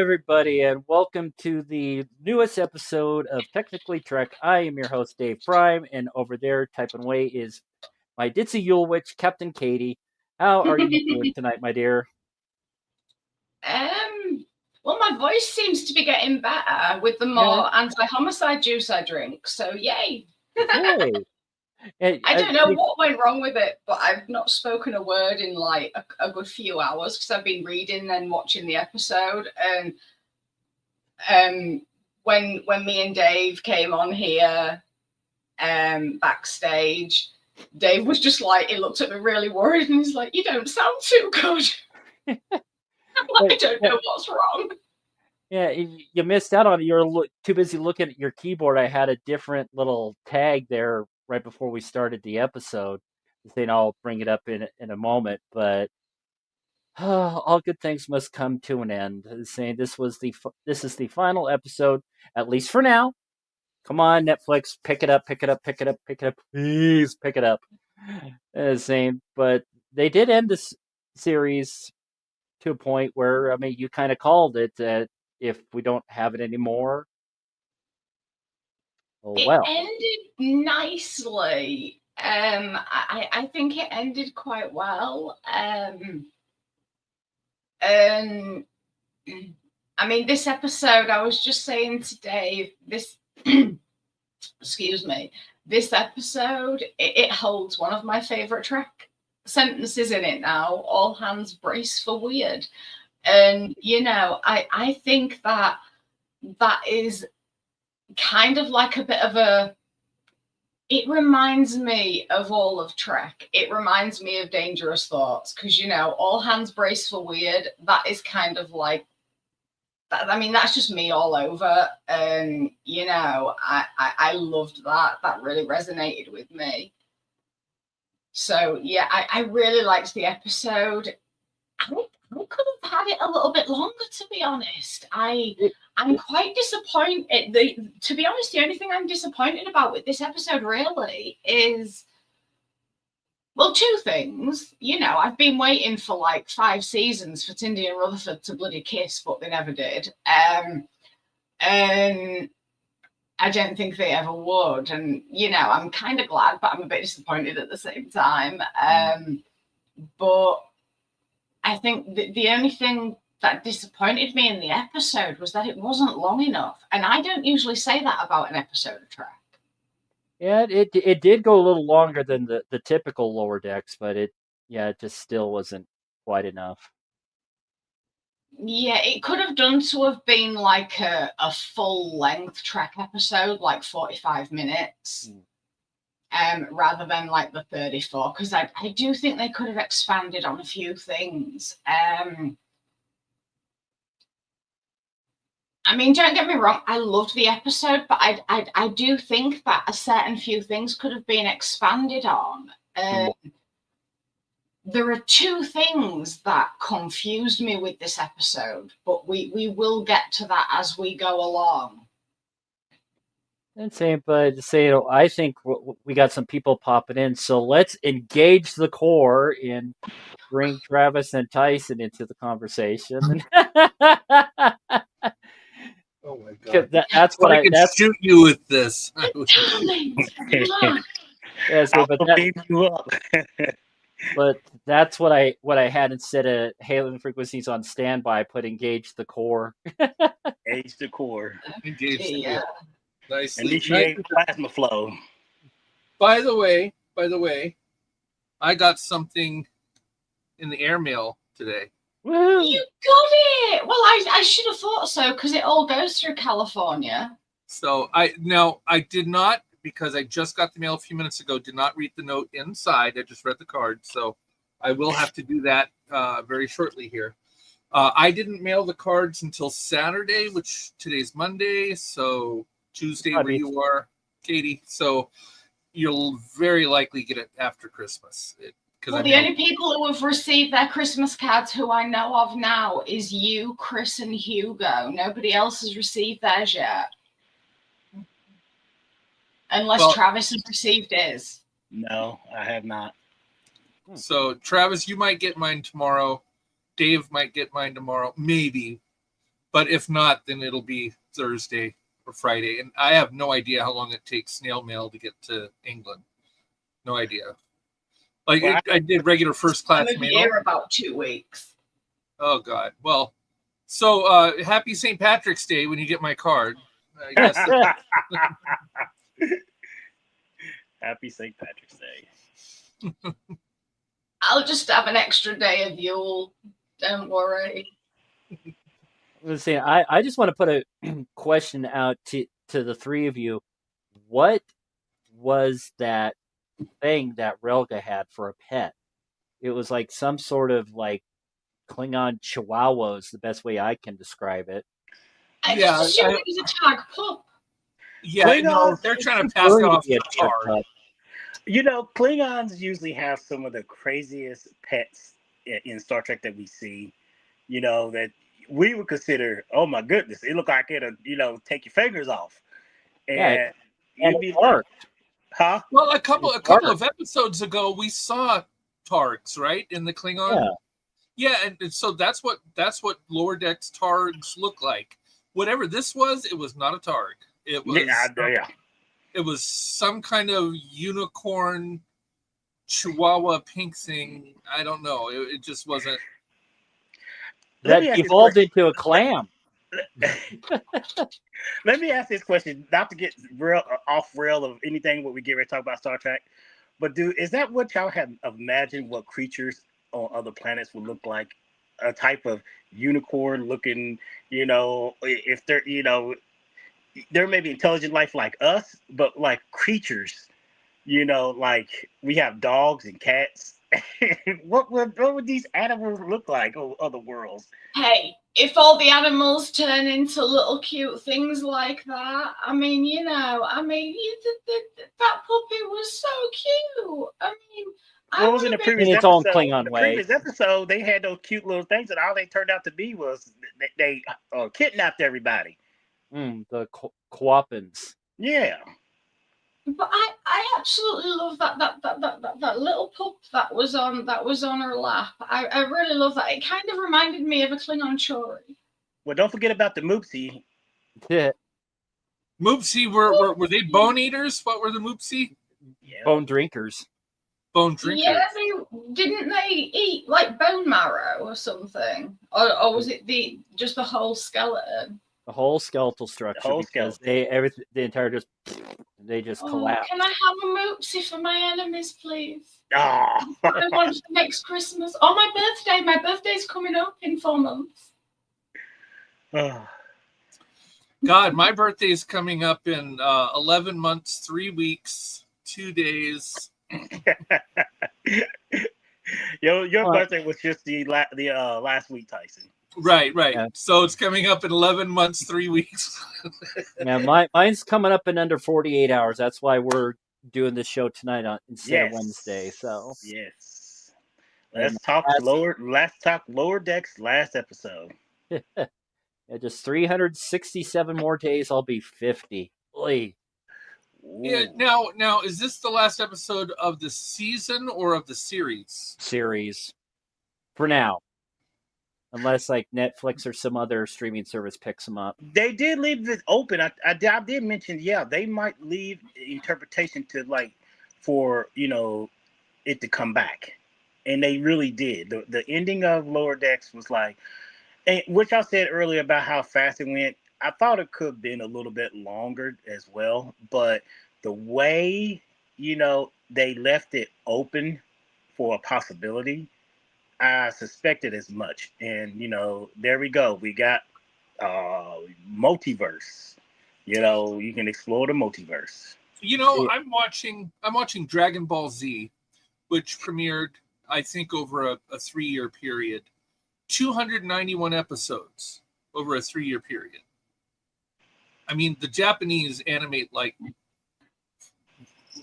everybody, and welcome to the newest episode of Technically Trek. I am your host, Dave Prime, and over there, typing away, is my Ditzy Yulewitch, Captain Katie. How are you doing tonight, my dear? Well, my voice seems to be getting better with the more anti-homicide juice I drink, so yay. Yay. I don't know what went wrong with it, but I've not spoken a word in like a good few hours because I've been reading and watching the episode. And when me and Dave came on here backstage, Dave was just like, he looked at me really worried and he's like, "You don't sound too good." I don't know what's wrong. Yeah, you missed out on it. You're too busy looking at your keyboard. I had a different little tag there right before we started the episode. Saying I'll bring it up in a moment, but all good things must come to an end. Saying this is the final episode, at least for now. Come on, Netflix, pick it up, please pick it up. Saying, but they did end this series to a point where you kind of called it that if we don't have it anymore, it ended nicely. I think it ended quite well. And I mean, this episode, I was just saying to Dave, this excuse me, this episode, it holds one of my favorite Trek sentences in it now. All hands brace for weird. And I think that is kind of like a bit of it reminds me of all of Trek. It reminds me of Dangerous Thoughts because, all hands brace for weird. That is kind of like, I mean, that's just me all over. And, I loved that. That really resonated with me. So, yeah, I really liked the episode. I could have had it a little bit longer, to be honest. I'm quite disappointed. To be honest, the only thing I'm disappointed about with this episode really is, well, two things. I've been waiting for like 5 seasons for Tindy and Rutherford to bloody kiss, but they never did. And I don't think they ever would. And, I'm kind of glad, but I'm a bit disappointed at the same time. But I think the only thing that disappointed me in the episode was that it wasn't long enough. And I don't usually say that about an episode of Trek. Yeah, it did go a little longer than the typical Lower Decks, but it just still wasn't quite enough. Yeah, it could have done to have been like a full-length Trek episode, like 45 minutes. Rather than like the 34, because I do think they could have expanded on a few things. I mean, don't get me wrong, I loved the episode, but I do think that a certain few things could have been expanded on. There are 2 things that confused me with this episode, but we will get to that as we go along. I think we got some people popping in, so let's engage the core and bring Travis and Tyson into the conversation. Oh my god! That's what I can shoot you with this. But that's what I had instead of hailing frequencies on standby. I put engage the core. Engage the core. Engage the core. Nice. Initiate plasma flow. By the way, I got something in the airmail today. Woo! You got it! Well, I should have thought so because it all goes through California. So I did not, because I just got the mail a few minutes ago, did not read the note inside. I just read the card. So I will have to do that very shortly here. I didn't mail the cards until Saturday, which today's Monday. So Tuesday where you are, Katie. So you'll very likely get it after Christmas. Well, the only people who have received their Christmas cards who I know of now is you, Chris, and Hugo. Nobody else has received theirs yet. Unless Travis has received his. No, I have not. So, Travis, you might get mine tomorrow. Dave might get mine tomorrow. Maybe. But if not, then it'll be Thursday or Friday. And I have no idea how long it takes snail mail to get to England. No idea. Like, Well, I did regular first class I'm mail. here about 2 weeks. Oh, God. Well, so happy St. Patrick's Day when you get my card. I guess. Happy St. Patrick's Day. I'll just have an extra day of Yule. Don't worry. Let's see. I just want to put a question out to the three of you. What was that thing that Relga had for a pet? It was like some sort of like Klingon Chihuahua is the best way I can describe it. I just assumed it was a tag pup. Yeah, Klingons, no, they're trying to pass it off as a card. You know, Klingons usually have some of the craziest pets in Star Trek that we see. You know, that we would consider, oh my goodness, it looked like it'll, take your fingers off. And you'd be like, huh? Well, a couple of episodes ago, we saw Targs, right, in the Klingon. Yeah, and so that's what lower decks Targs look like. Whatever this was, it was not a Targ. It was It was some kind of unicorn Chihuahua pink thing. I don't know. It just wasn't. That evolved into a clam. Let me ask this question, not to get real off rail of anything what we get ready to talk about Star Trek, but is that what y'all have imagined what creatures on other planets would look like? A type of unicorn looking, if they're, there may be intelligent life like us, but like creatures, like we have dogs and cats. What would these animals look like on other worlds? Hey, if all the animals turn into little cute things like that, that puppy was so cute. What was in the previous its episode? own Klingon way. Previous episode, they had those cute little things, and all they turned out to be was they kidnapped everybody. The Quapans. Yeah. But I absolutely love that little pup that was on her lap. I really love that. It kind of reminded me of a Klingon Chori. Well, don't forget about the Moopsie. Yeah. Moopsie, were they bone eaters? What were the Moopsie? Yeah. Bone drinkers. Bone drinkers. Yeah, didn't they eat like bone marrow or something, or was it just the whole skeleton? The whole skeletal structure. The whole because skeleton. they just collapse. Can I have a Moopsie for my enemies, please? Oh. I want it next Christmas. Oh, my birthday. My birthday's coming up in 4 months. God, my birthday is coming up in 11 months, 3 weeks, 2 days. Your birthday was just the last week, Tyson. Right. Yeah. So it's coming up in 11 months, 3 weeks. Yeah, mine's coming up in under 48 hours. That's why we're doing this show tonight instead of Wednesday. So yes, let's talk lower decks. Last episode. Yeah, just 367 more days. I'll be 50. Oy. Yeah. Now, is this the last episode of the season or of the series? Series for now. Unless like Netflix or some other streaming service picks them up. They did leave it open. I did mention, they might leave interpretation to for it to come back, and they really did. The ending of Lower Decks was which I said earlier about how fast it went. I thought it could have been a little bit longer as well, but the way they left it open for a possibility, I suspected as much. And there we go. We got multiverse. You can explore the multiverse. I'm watching Dragon Ball Z, which premiered, I think, over a 3-year period. 291 episodes over a 3-year period. I mean, the Japanese animate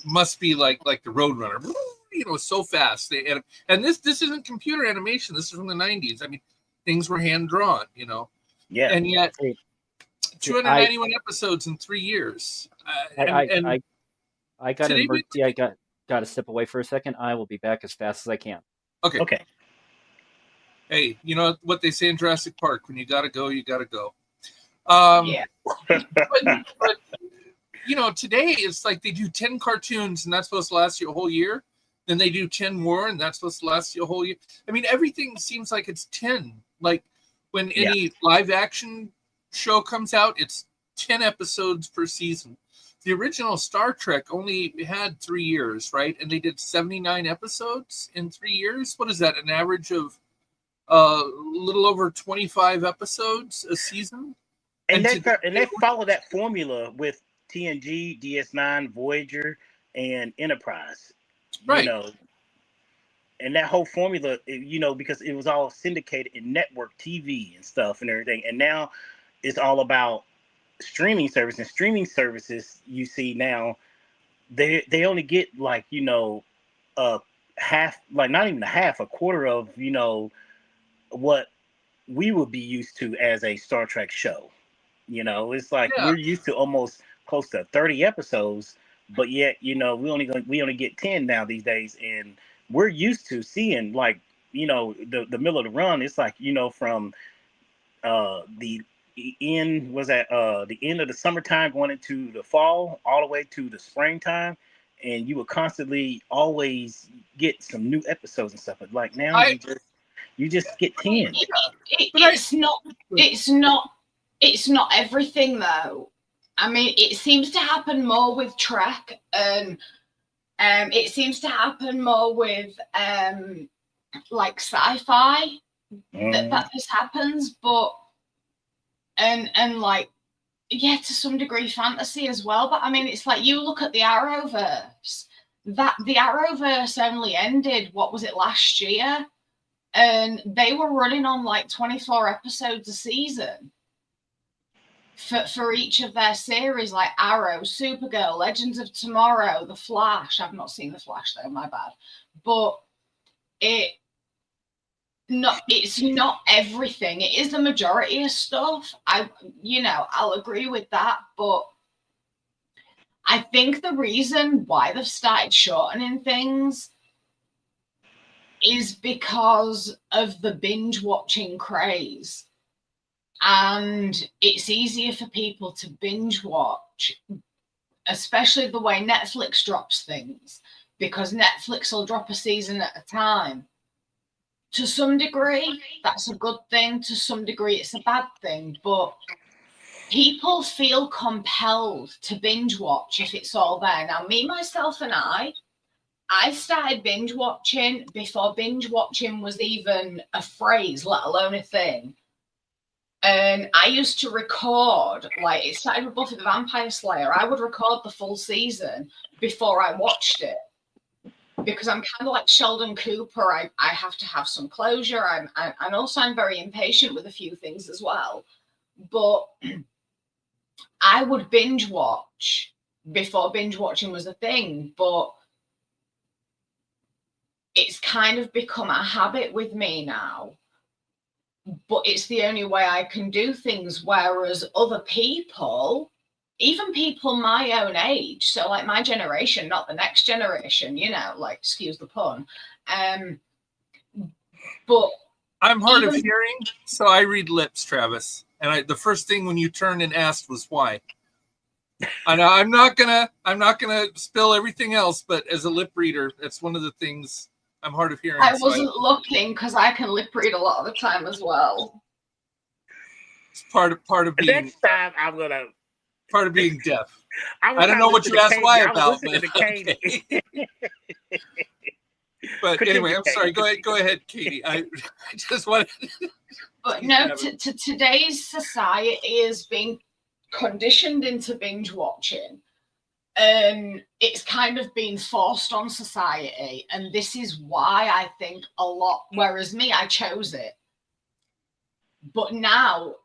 must be like the Roadrunner, so fast. And this isn't computer animation. This is from the 90s. I mean, things were hand drawn, Yeah. And yet, 291 episodes in 3 years. I got an emergency. I got to step away for a second. I will be back as fast as I can. Okay. Hey, you know what they say in Jurassic Park? When you gotta go, you gotta go. Yeah. But you know, today it's like they do 10 cartoons and that's supposed to last you a whole year. Then they do 10 more and that's supposed to last you a whole year. I mean, everything seems like it's 10. Like when any live action show comes out, it's 10 episodes per season. The original Star Trek only had 3 years, right? And they did 79 episodes in 3 years. What is that? An average of a little over 25 episodes a season? And they follow that formula with TNG, DS9, Voyager, and Enterprise. Right. You know, and that whole formula, you know, because it was all syndicated in network TV and stuff and everything. And now it's all about streaming service. And streaming services, you see now, they only get like, you know, half, like not even a half, a quarter of, you know, what we would be used to as a Star Trek show. You know, it's like we're used to almost close to 30 episodes, but yet, you know, we only get 10 now these days, and we're used to seeing, like, you know, the middle of the run. It's like, you know, from the end the end of the summertime going into the fall all the way to the springtime, and you will constantly always get some new episodes and stuff. But like now you just get 10. It's not everything though. I mean, it seems to happen more with Trek, and it seems to happen more with like sci-fi that this happens, but and like, yeah, to some degree fantasy as well. But I mean, it's like you look at the Arrowverse. That the Arrowverse only ended, what was it, last year? And they were running on like 24 episodes a season for each of their series, like Arrow, Supergirl, Legends of Tomorrow, The Flash. I've not seen The Flash though, my bad. But it's not everything. It is the majority of stuff. I'll agree with that, but I think the reason why they've started shortening things is because of the binge watching craze. And it's easier for people to binge watch, especially the way Netflix drops things, because Netflix will drop a season at a time. To some degree, that's a good thing. To some degree, it's a bad thing. But people feel compelled to binge watch if it's all there. Now, me, myself, and I started binge watching before binge watching was even a phrase, let alone a thing. And I used to record, like, it started with Buffy the Vampire Slayer. I would record the full season before I watched it, because I'm kind of like Sheldon Cooper. I have to have some closure. And also I'm very impatient with a few things as well. But I would binge watch before binge watching was a thing. But it's kind of become a habit with me now. But it's the only way I can do things. Whereas other people, even people my own age, so like my generation, not the next generation, you know, like, excuse the pun. But I'm hard of hearing, so I read lips, Travis. And the first thing when you turned and asked was why. And I'm not gonna spill everything else, but as a lip reader, that's one of the things I'm hard of hearing. I wasn't looking, because I can lip read a lot of the time as well. It's part of being. Next time I'm gonna. Part of being deaf. I don't know what you asked why about, but okay. But anyway, I'm sorry. Go ahead, Katie. I just wanted. But no, today's society is being conditioned into binge watching. It's kind of been forced on society, and this is why I think a lot, whereas me, I chose it, but now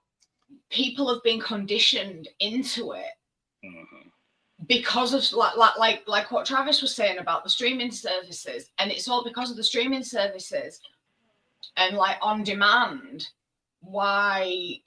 people have been conditioned into it because of like what Travis was saying about the streaming services, and it's all because of the streaming services and like on demand, why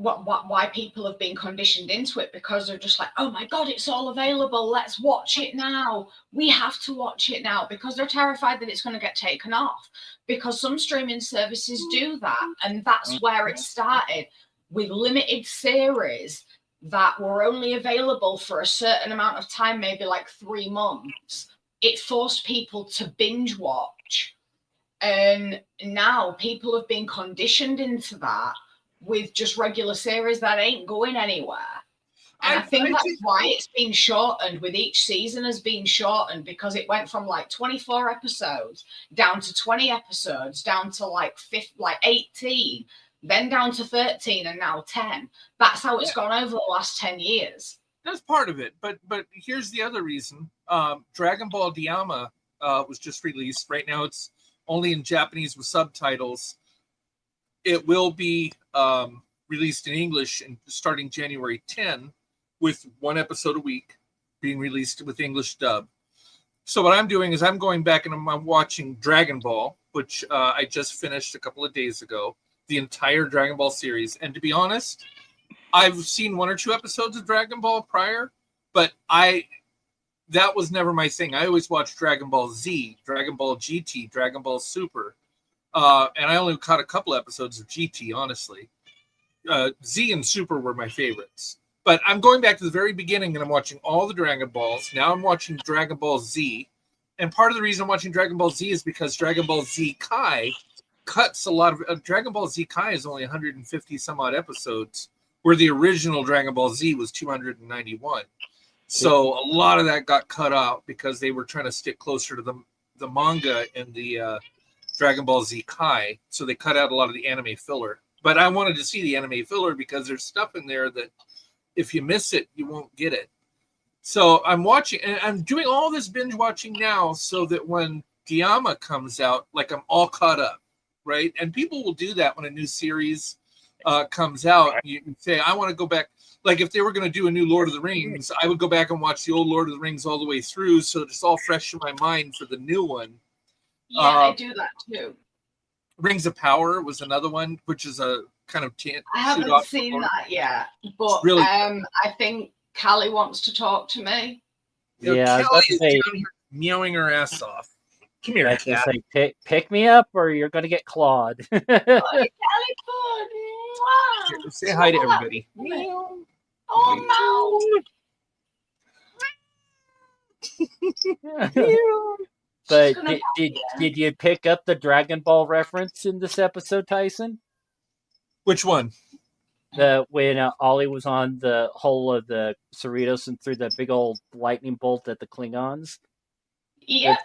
why people have been conditioned into it, because they're just like, oh my god, it's all available, let's watch it now, we have to watch it now, because they're terrified that it's going to get taken off, because some streaming services do that, and that's where it started. with limited series that were only available for a certain amount of time, maybe like 3 months, it forced people to binge watch. And now people have been conditioned into that with just regular series that ain't going anywhere. And I think that's why it's been shortened, with each season has been shortened, because it went from like 24 episodes down to 20 episodes, down to like 18, then down to 13, and now 10. That's how it's gone over the last 10 years. That's part of it. But here's the other reason. Dragon Ball Daima was just released. Right now it's only in Japanese with subtitles. It will be released in English starting January 10, with 1 episode a week being released with English dub. So what I'm doing is I'm going back and I'm watching Dragon Ball, which I just finished a couple of days ago, the entire Dragon Ball series. And to be honest, I've seen 1 or 2 episodes of Dragon Ball prior, but that was never my thing. I always watched Dragon Ball Z, Dragon Ball GT, Dragon Ball Super. And I only caught a couple episodes of GT, honestly. Z and Super were my favorites. But I'm going back to the very beginning and I'm watching all the Dragon Balls. Now I'm watching Dragon Ball Z. And part of the reason I'm watching Dragon Ball Z is because Dragon Ball Z Kai cuts a lot of... Dragon Ball Z Kai is only 150 some odd episodes, where the original Dragon Ball Z was 291. So a lot of that got cut out because they were trying to stick closer to the manga and the Dragon Ball Z Kai. So they cut out a lot of the anime filler. But I wanted to see the anime filler because there's stuff in there that if you miss it, you won't get it. So I'm watching, and I'm doing all this binge watching now so that when Daima comes out, like I'm all caught up, right? And people will do that when a new series comes out. You can say, I want to go back. Like if they were going to do a new Lord of the Rings, I would go back and watch the old Lord of the Rings all the way through, so it's all fresh in my mind for the new one. Yeah, I do that too. Rings of Power was another one, which is a kind of I haven't seen that yet, but really, I think Callie wants to talk to me. Yeah, Callie is down here meowing her ass off. Come here, cat. Like, pick me up, or you're going to get clawed. Oh, Callie, say hi to everybody. Oh no! But did you pick up the Dragon Ball reference in this episode, Tyson? Which one? When Ollie was on the hull of the Cerritos and threw that big old lightning bolt at the Klingons. Yeah,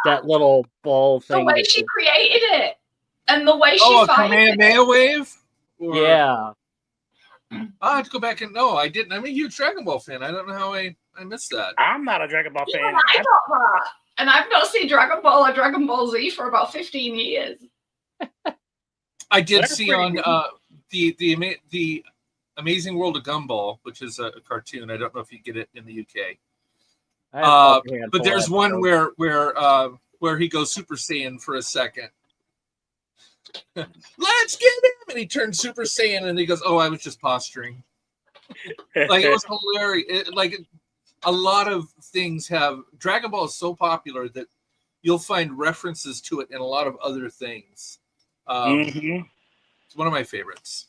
that little ball thing. The way she created it, and the way she a Kamehameha wave. Yeah. I have to go back and no, I didn't. I'm a huge Dragon Ball fan. I don't know how I missed that. I'm not a Dragon Ball fan. I got that. And I've not seen Dragon Ball or Dragon Ball Z for about 15 years. I did see on the Amazing World of Gumball, which is a cartoon. I don't know if you get it in the UK. But there's one where he goes Super Saiyan for a second. Let's get him, and he turns Super Saiyan, and he goes, "Oh, I was just posturing." Like it was hilarious. A lot of things have Dragon Ball is so popular that you'll find references to it in a lot of other things. It's one of my favorites.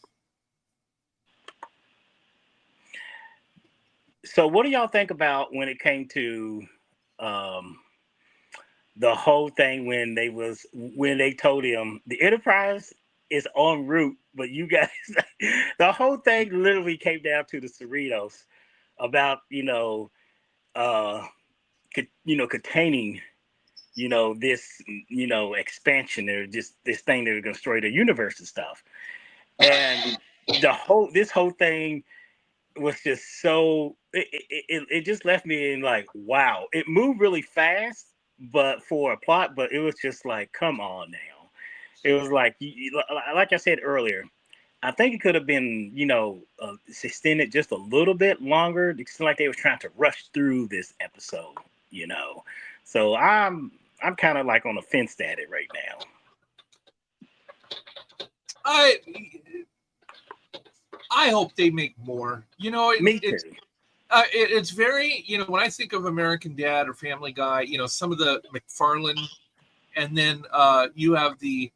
So what do y'all think about when it came to the whole thing when they told him the Enterprise is en route, but you guys the whole thing literally came down to the Cerritos about containing this expansion or just this thing that was going to destroy the universe and stuff. And this whole thing was just so it just left me in like, wow. It moved really fast, but for a plot, but it was just like, come on now. It was like I said earlier, I think it could have been, extended just a little bit longer. It seemed like they were trying to rush through this episode, So I'm kind of like on the fence at it right now. I hope they make more. Me too. It's very, when I think of American Dad or Family Guy, some of the McFarlane, and then you have the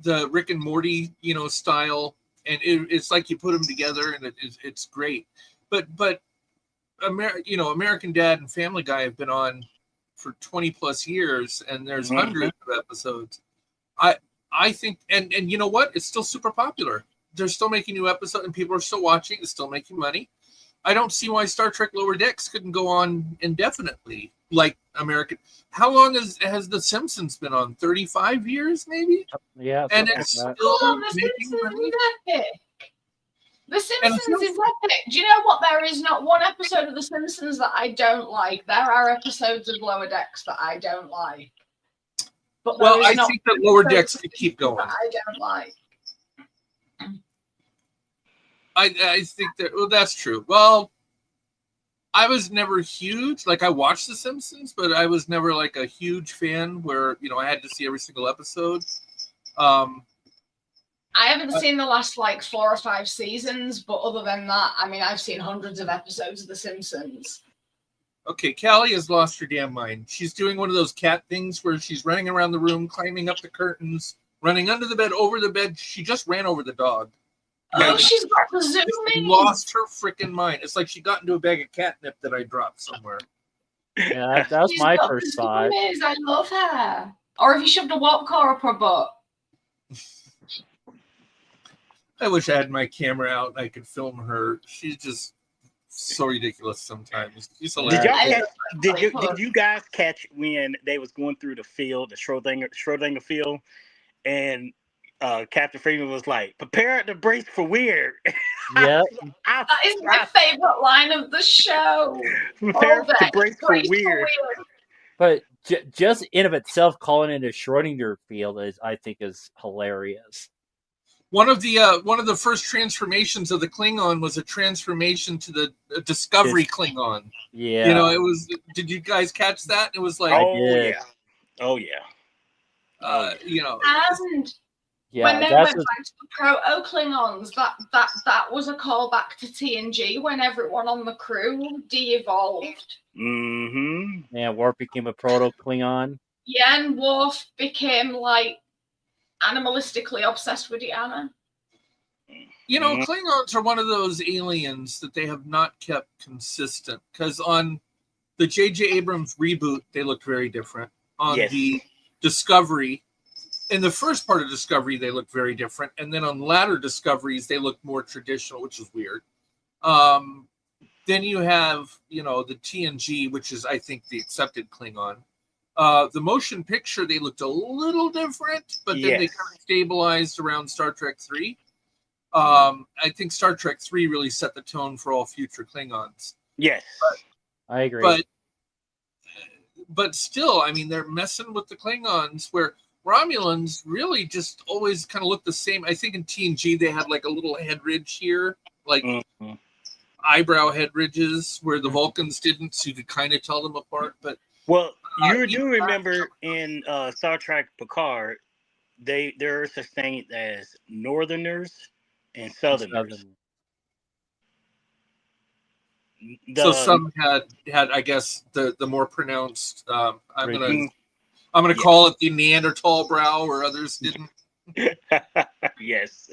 the Rick and Morty, style, and it's like you put them together, and it's great. But American Dad and Family Guy have been on for 20 plus years, and there's hundreds of episodes. I think, and you know what? It's still super popular. They're still making new episodes, and people are still watching. It's still making money. I don't see why Star Trek Lower Decks couldn't go on indefinitely, like American. How long has The Simpsons been on? 35 years, maybe? Yeah. And it's still The making Simpsons money. is epic. The Simpsons is epic. Do you know what? There is not one episode of The Simpsons that I don't like. There are episodes of Lower Decks that I don't like. But well, I think that Lower Decks could keep going. I don't like. I think that, well, that's true. Well, I was never huge. Like, I watched The Simpsons, but I was never like a huge fan where, I had to see every single episode. I haven't seen the last 4 or 5 seasons, but other than that, I mean, I've seen hundreds of episodes of The Simpsons. Okay, Callie has lost her damn mind. She's doing one of those cat things where she's running around the room, climbing up the curtains, running under the bed, over the bed. She just ran over the dog. Oh, she's got the zooming. Lost her freaking mind. It's like she got into a bag of catnip that I dropped somewhere. Yeah, that was my first thought. I love her. Or if you shoved a walk car up her butt. I wish I had my camera out and I could film her. She's just so ridiculous sometimes. She's hilarious. Did you guys catch when they was going through the field, the Schrodinger field, and Captain Freeman was like, "Prepare to brace for weird." Yeah, that is my favorite line of the show. Prepare to brace for weird. But just in of itself, calling it a Schrodinger field I think is hilarious. One of the first transformations of the Klingon was a transformation to the Discovery Klingon. Yeah, it was. Did you guys catch that? It was like, oh yeah. And yeah, when they went back to the Proto-Klingons, that was a callback to TNG when everyone on the crew de-evolved. Mm-hmm. Yeah, Worf became a Proto-Klingon. Yeah, and Worf became animalistically obsessed with Deanna. Klingons are one of those aliens that they have not kept consistent, because on the J.J. Abrams reboot, they looked very different. On the Discovery, in the first part of Discovery, they looked very different. And then on latter Discoveries, they looked more traditional, which is weird. Then you have, the TNG, which is, I think, the accepted Klingon. The motion picture, they looked a little different, but then they kind of stabilized around Star Trek 3. I think Star Trek 3 really set the tone for all future Klingons. Yes. I agree. But still, I mean, they're messing with the Klingons where Romulans really just always kind of look the same. I think in TNG, they had like a little head ridge here, like eyebrow head ridges, where the Vulcans didn't, so you could kind of tell them apart. But well, you do remember in Star Trek Picard, there is such thing as Northerners and Southerners. So some had I guess the more pronounced. I'm gonna call it the Neanderthal brow, or others didn't. Yes.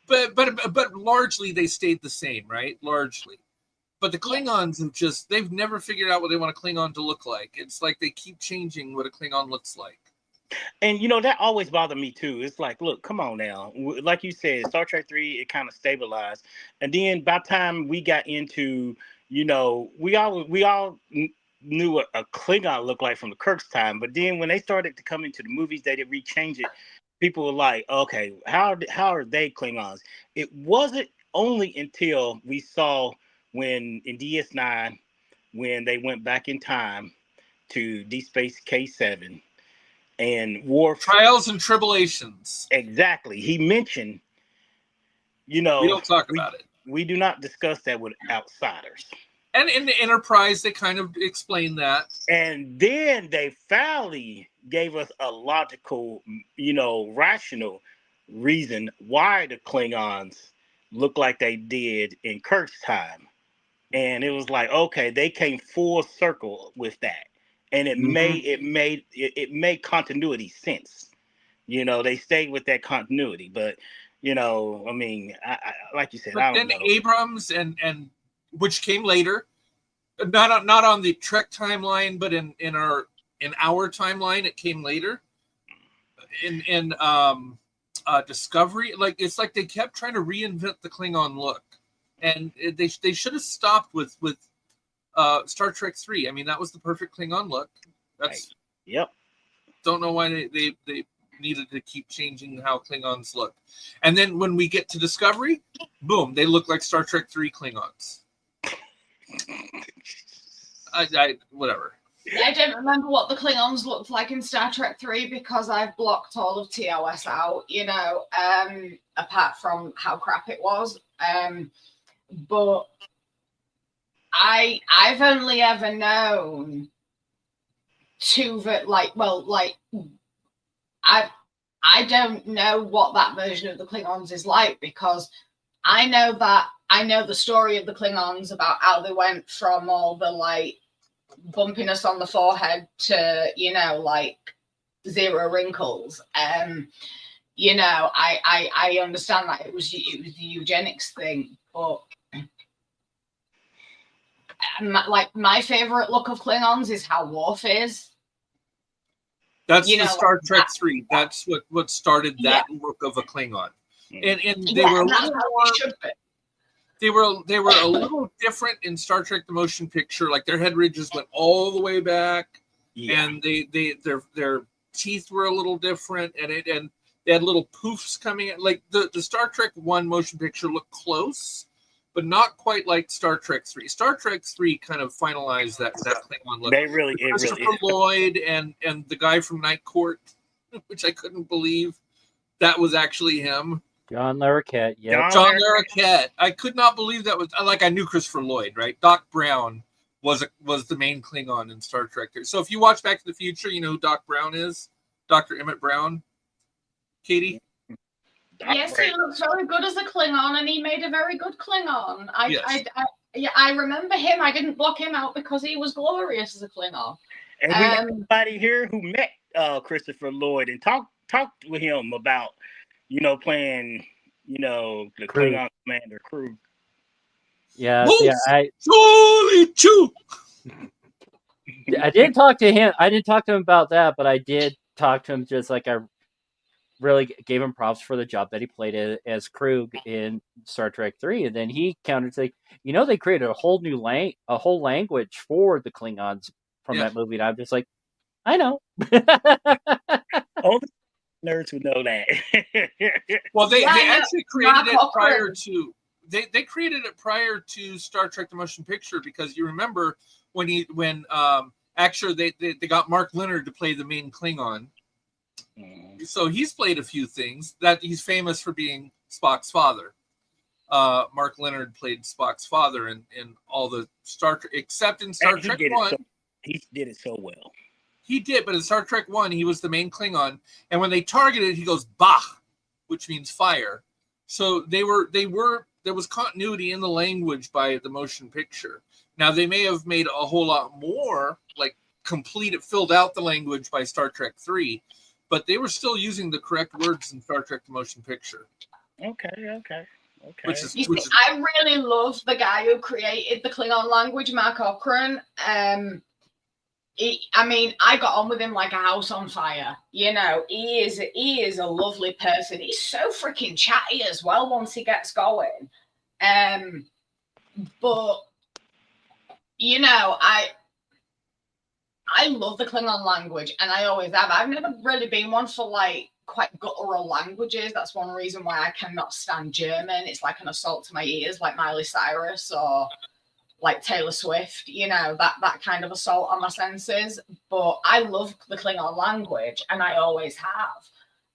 but largely they stayed the same, right? Largely. But the Klingons they've never figured out what they want a Klingon to look like. It's like they keep changing what a Klingon looks like. And that always bothered me too. It's like, look, come on now. Like you said, Star Trek 3, it kind of stabilized. And then by the time we got into, we all knew what a Klingon looked like from the Kirk's time. But then when they started to come into the movies, they did rechange it. People were like, okay, how are they Klingons? It wasn't only until we saw when in DS9, when they went back in time to Deep Space K7 and Worf. Trials and Tribulations. Exactly. He mentioned, we don't talk about it. We do not discuss that with outsiders. And in the Enterprise, they kind of explain that. And then they finally gave us a logical, rational reason why the Klingons look like they did in Kirk's time. And it was like, okay, they came full circle with that. And it made continuity sense. You know, they stay with that continuity, but you know, I mean, I like you said, But I don't then know. Abrams and which came later, not on the Trek timeline, but in our timeline, it came later. In Discovery, like it's like they kept trying to reinvent the Klingon look, and they should have stopped with Star Trek 3. I mean, that was the perfect Klingon look. That's Right. Yep. Don't know why they needed to keep changing how Klingons look. And then when we get to Discovery, boom, they look like Star Trek 3 Klingons. Whatever. I don't remember what the Klingons looked like in Star Trek 3 because I've blocked all of TOS out, you know, apart from how crap it was. But I've only ever known two that I don't know what that version of the Klingons is like, because I know the story of the Klingons about how they went from all the like bumpiness on the forehead to, you know, like zero wrinkles. You know, I understand that it was the eugenics thing, but my favorite look of Klingons is how Worf is. That's You the know, Star Trek that- 3. That's what started that look of a Klingon. And they yeah, were a and that's little how more. it should be. They were a little different in Star Trek: The Motion Picture. Like their head ridges went all the way back, and their teeth were a little different, and they had little poofs coming in. Like the Star Trek 1 motion picture looked close, but not quite like Star Trek 3. Star Trek 3 kind of finalized that Klingon look. Christopher Lloyd and the guy from Night Court, which I couldn't believe that was actually him. John Larroquette, yeah. John Larroquette. I could not believe that was like I knew Christopher Lloyd, right? Doc Brown was the main Klingon in Star Trek 3. So if you watch Back to the Future, you know who Doc Brown is? Dr. Emmett Brown. Katie? Yes, he looks very good as a Klingon, and he made a very good Klingon. I remember him. I didn't block him out because he was glorious as a Klingon. And we have somebody here who met Christopher Lloyd and talked with him about, you know, playing, you know, the Crew. Klingon commander crew. Yeah, I didn't talk to him. I didn't talk to him about that, but I did talk to him just like I really gave him props for the job that he played as Krug in Star Trek 3. And then he countered saying, you know, they created a whole new language for the Klingons from that movie. And I'm just like, I know. Only nerds would know that. Well, they actually created it prior to they created it prior to Star Trek: The Motion Picture, because you remember when actually they got Mark Leonard to play the main Klingon. So he's played a few things that he's famous for being Spock's father. Mark Leonard played Spock's father in all the Star Trek, except in Star Trek 1. He did it so well. He did, but in Star Trek 1, he was the main Klingon, and when they targeted, he goes "bah," which means fire. So there was continuity in the language by the motion picture. Now they may have made a whole lot more, like filled out the language by Star Trek 3, but they were still using the correct words in Star Trek: The Motion Picture. Okay. I really love the guy who created the Klingon language, Mark Ocran. I got on with him like a house on fire. You know, he is a lovely person. He's so freaking chatty as well once he gets going. But you know, I love the Klingon language, and I always have. I've never really been one for like quite guttural languages. That's one reason why I cannot stand German. It's like an assault to my ears, like Miley Cyrus or like Taylor Swift, you know, that kind of assault on my senses. But I love the Klingon language, and I always have.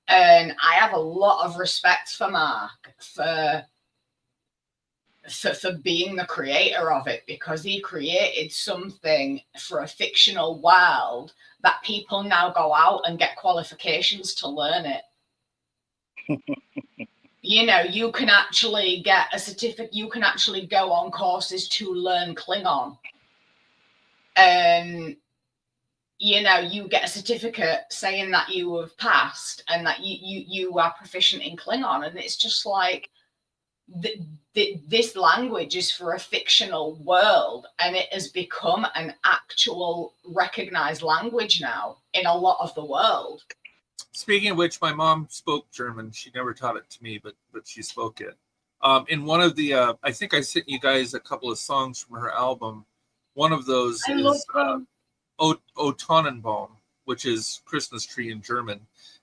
And I have a lot of respect for Mark for being the creator of it, because he created something for a fictional world that people now go out and get qualifications to learn it. You know, you can actually get a certificate, you can actually go on courses to learn Klingon. And you get a certificate saying that you have passed and that you are proficient in Klingon, and it's just like this language is for a fictional world, and it has become an actual recognized language now in a lot of the world. Speaking of which, my mom spoke German. She never taught it to me, but she spoke it. In one of the, I think I sent you guys a couple of songs from her album. One of those is O Tannenbaum, which is Christmas tree in German,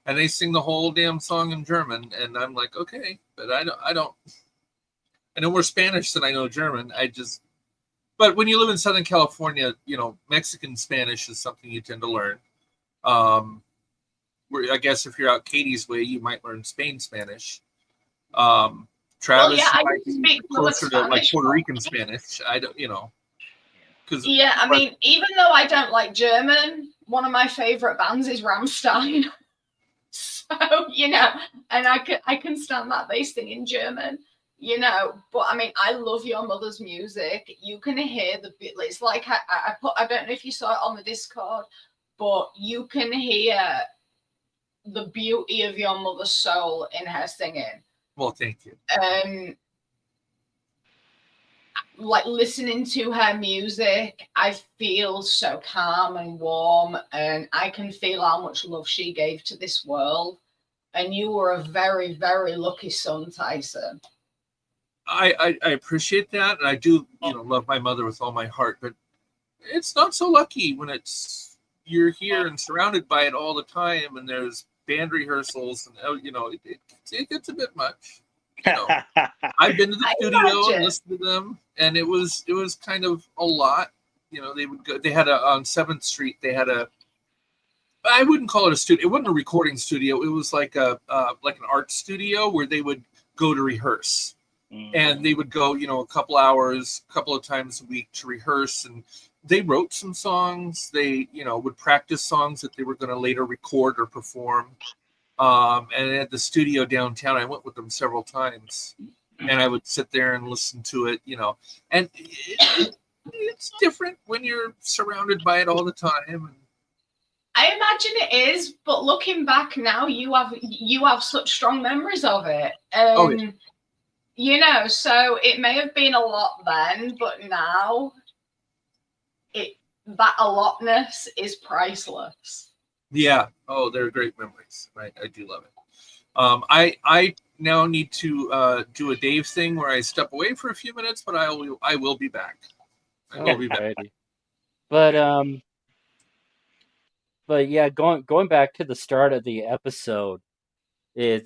and they sing the whole damn song in German. And I'm like, okay, but I know more Spanish than I know German. But when you live in Southern California, Mexican Spanish is something you tend to learn. Where I guess if you're out Katie's way, you might learn Spanish. Travis I might be closer to like Puerto Rican Spanish. I don't, I mean, even though I don't like German, one of my favorite bands is Rammstein. So, and I can stand that they sing in German, but I mean, I love Your Mother's music. You can hear it's like I don't know if you saw it on the Discord, but you can hear the beauty of Your Mother's soul in her singing. Well, thank you. Like listening to her music, I feel so calm and warm, and I can feel how much love she gave to this world. And you were a very, very lucky son, Tyson. I appreciate that, and I do, love my mother with all my heart. But it's not so lucky when you're here and surrounded by it all the time, and there's band rehearsals, and it gets a bit much. I've been to the studio and listened to them, and it was kind of a lot. They would go. They had on 7th Street. They had I wouldn't call it a studio. It wasn't a recording studio. It was like an art studio where they would go to rehearse, and they would go, a couple hours, a couple of times a week to rehearse, and they wrote some songs. They, would practice songs that they were going to later record or perform. And at the studio downtown, I went with them several times, and I would sit there and listen to it, and it's different when you're surrounded by it all the time. I imagine it is, but looking back now, you have such strong memories of it. So it may have been a lot then, but now that a lotness is priceless. Yeah. Oh, they're great memories. Right. I do love it. I now need to do a Dave thing where I step away for a few minutes, but I will be back. I will be back. But yeah, going back to the start of the episode is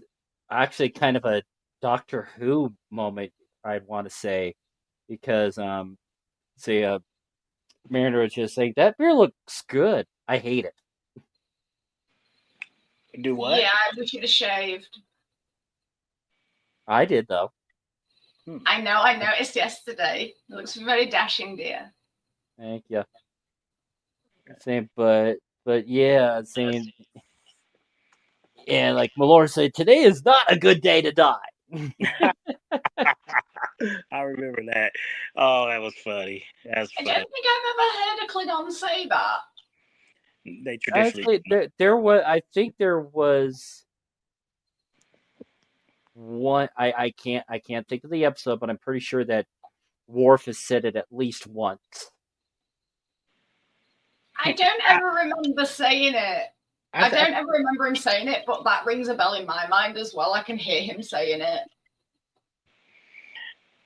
actually kind of a Doctor Who moment, I'd want to say, because Mariner was just saying that beer looks good. I hate it. Do what? Yeah, I wish you'd have shaved. I did though. I know. I noticed yesterday. It looks very dashing, dear. Thank you. Same, but yeah, saying, like Malor said, today is not a good day to die. I remember that. Oh, that was funny. That's funny. I don't think I've ever heard a Klingon say that. They traditionally there was. I think there was one. I can't think of the episode, but I'm pretty sure that Worf has said it at least once. I don't ever remember saying it. I don't ever remember him saying it, but that rings a bell in my mind as well. I can hear him saying it.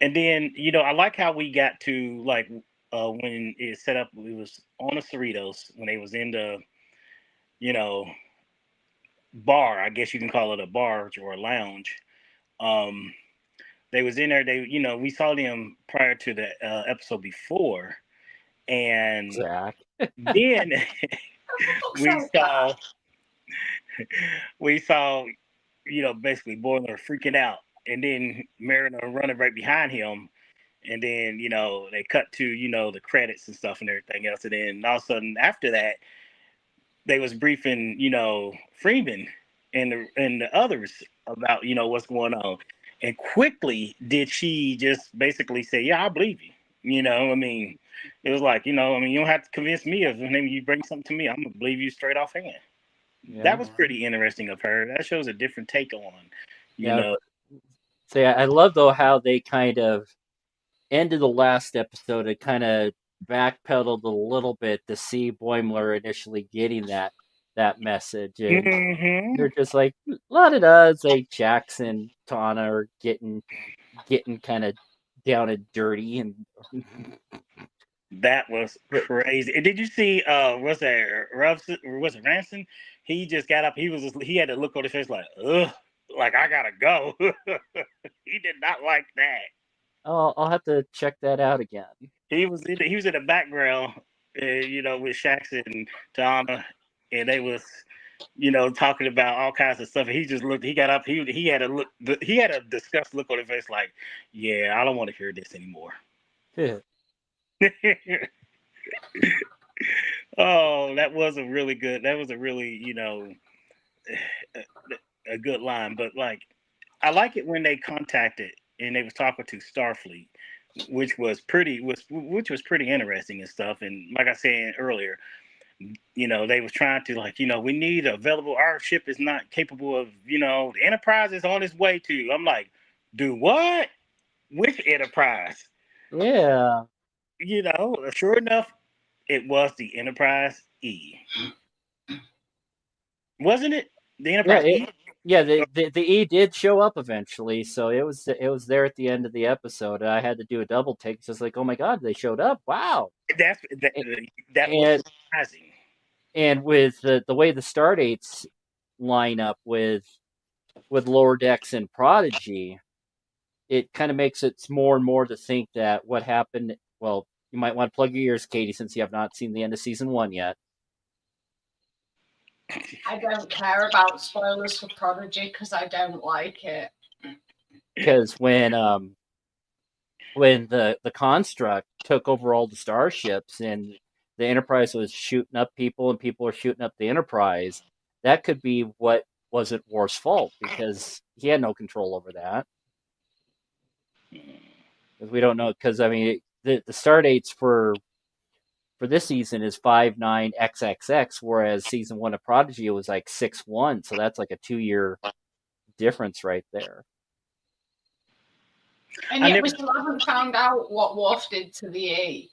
And then, I like how we got to when it set up, it was on the Cerritos when they was in the, bar. I guess you can call it a bar or a lounge. They was in there. They, we saw them prior to the episode before, and then we saw, basically Boiler freaking out, and then Mariner running right behind him. And then, they cut to, the credits and stuff and everything else. And then all of a sudden after that, they was briefing, Freeman and the others about, what's going on. And quickly did she just basically say, yeah, I believe you. You know, I mean, it was like, you know, I mean, you don't have to convince me of when you bring something to me, I'm gonna believe you straight off hand. Yeah. That was pretty interesting of her. That shows a different take on, you Yeah. know. So I love though how they kind of ended the last episode and kind of backpedaled a little bit to see Boimler initially getting that message, and Mm-hmm. they're just like la da da. It's like Jackson, Tana are getting kind of down and dirty, and That was crazy. And did you see was it Ransom? He just got up, he had to look on his face like, ugh, like I gotta go. He did not like that. I'll have to check that out again. He was in the background, you know, with Shax and Tana, and they was, you know, talking about all kinds of stuff. And he just looked. He got up. He had a look. He had a disgusted look on his face, like, yeah, I don't want to hear this anymore. Oh, that was a really good. That was a really, you know, a good line. But like, I like it when they contacted and they was talking to Starfleet, which was pretty interesting and stuff. And like I said earlier, you know, they was trying to, like, you know, we need available. Our ship is not capable of, you know, the Enterprise is on its way to. I'm like, do what? Which Enterprise? Yeah. You know, sure enough, it was the Enterprise E. Wasn't it? The Enterprise E? Yeah, the E did show up eventually, so it was there at the end of the episode. I had to do a double take, just like, oh my god, they showed up! Wow. That was surprising. And with the way the star dates line up with Lower Decks and Prodigy, it kind of makes it more and more to think that what happened. Well, you might want to plug your ears, Katie, since you have not seen the end of season 1 yet. I don't care about spoilers for Prodigy because I don't like it. Because when the construct took over all the starships and the Enterprise was shooting up people and people were shooting up the Enterprise, that could be what wasn't Worf's fault, because he had no control over that. Because we don't know, because I mean the star dates for this season is 59XXX, whereas season 1 of Prodigy was like 61, so that's like a 2-year difference right there. And yet we still haven't found out what Worf did to the E.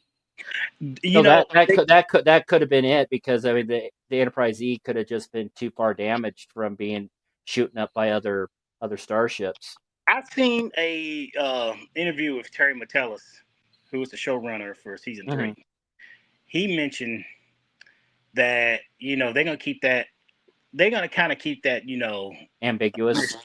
You know, that could have been it, because I mean the Enterprise E could have just been too far damaged from being shooten up by other starships. I've seen a interview with Terry Metellus, who was the showrunner for season 3. Mm-hmm. He mentioned that, you know, they're gonna kind of keep that, you know, ambiguous,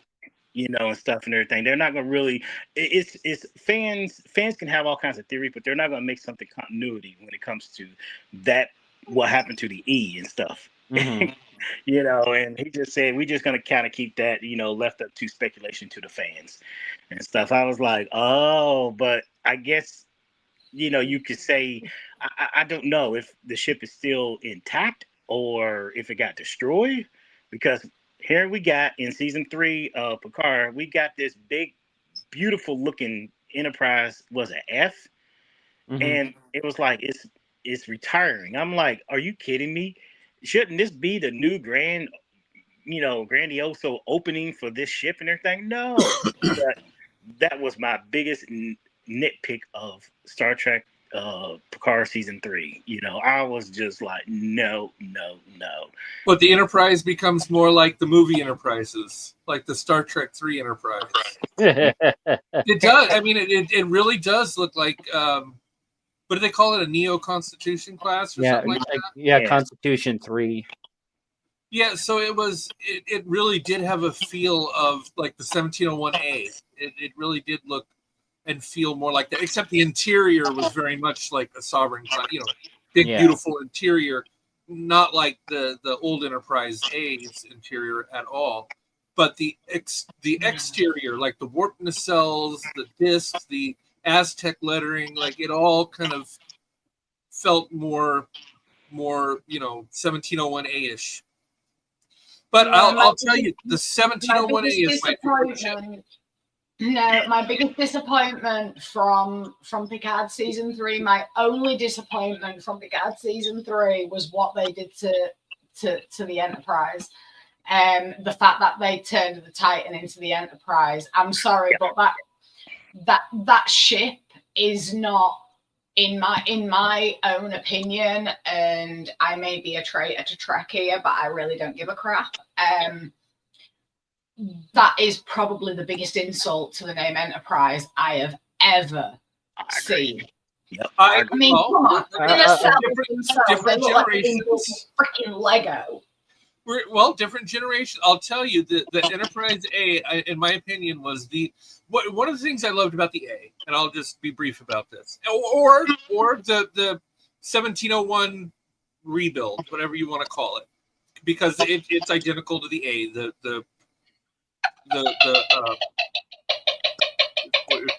you know, and stuff and everything. They're not gonna really. It's fans can have all kinds of theories, but they're not gonna make something continuity when it comes to that. What happened to the E and stuff. Mm-hmm. You know, and he just said we're just gonna kind of keep that, you know, left up to speculation to the fans and stuff. I was like, oh, but I guess, you know, you could say I don't know if the ship is still intact or if it got destroyed, because here we got in season 3 of Picard, we got this big, beautiful looking Enterprise, was an F, mm-hmm. And it was like it's retiring. I'm like, are you kidding me? Shouldn't this be the new grandioso opening for this ship and everything? No, that was my biggest nitpick of Star Trek Picard season 3. You know, I was just like, no. But the Enterprise becomes more like the movie Enterprises, like the Star Trek 3 Enterprise. It does. I mean, it really does look like. What do they call it? A Neo Constitution class or something like that? Yeah, Constitution 3. Yeah, so it really did have a feel of like the 1701A. It really did look and feel more like that, except the interior was very much like a sovereign class, you know, big, beautiful interior, not like the old Enterprise A's interior at all. But the exterior, like the warp nacelles, the discs, the Aztec lettering, like it all kind of felt more, you know, 1701A-ish. But I'll tell you, the 1701A is my favorite ship. No, my biggest disappointment from Picard season 3, my only disappointment from Picard season 3 was what they did to the Enterprise. The fact that they turned the Titan into the Enterprise. I'm sorry, but that ship is not, in my own opinion, and I may be a traitor to Trek here, but I really don't give a crap. That is probably the biggest insult to the name Enterprise I have ever seen. Yep. I mean, come on, different generations. Freaking Lego. Different generations. I'll tell you, the Enterprise A, in my opinion, was one of the things I loved about the A, and I'll just be brief about this, or the 1701 rebuild, whatever you want to call it, because it's identical to the A.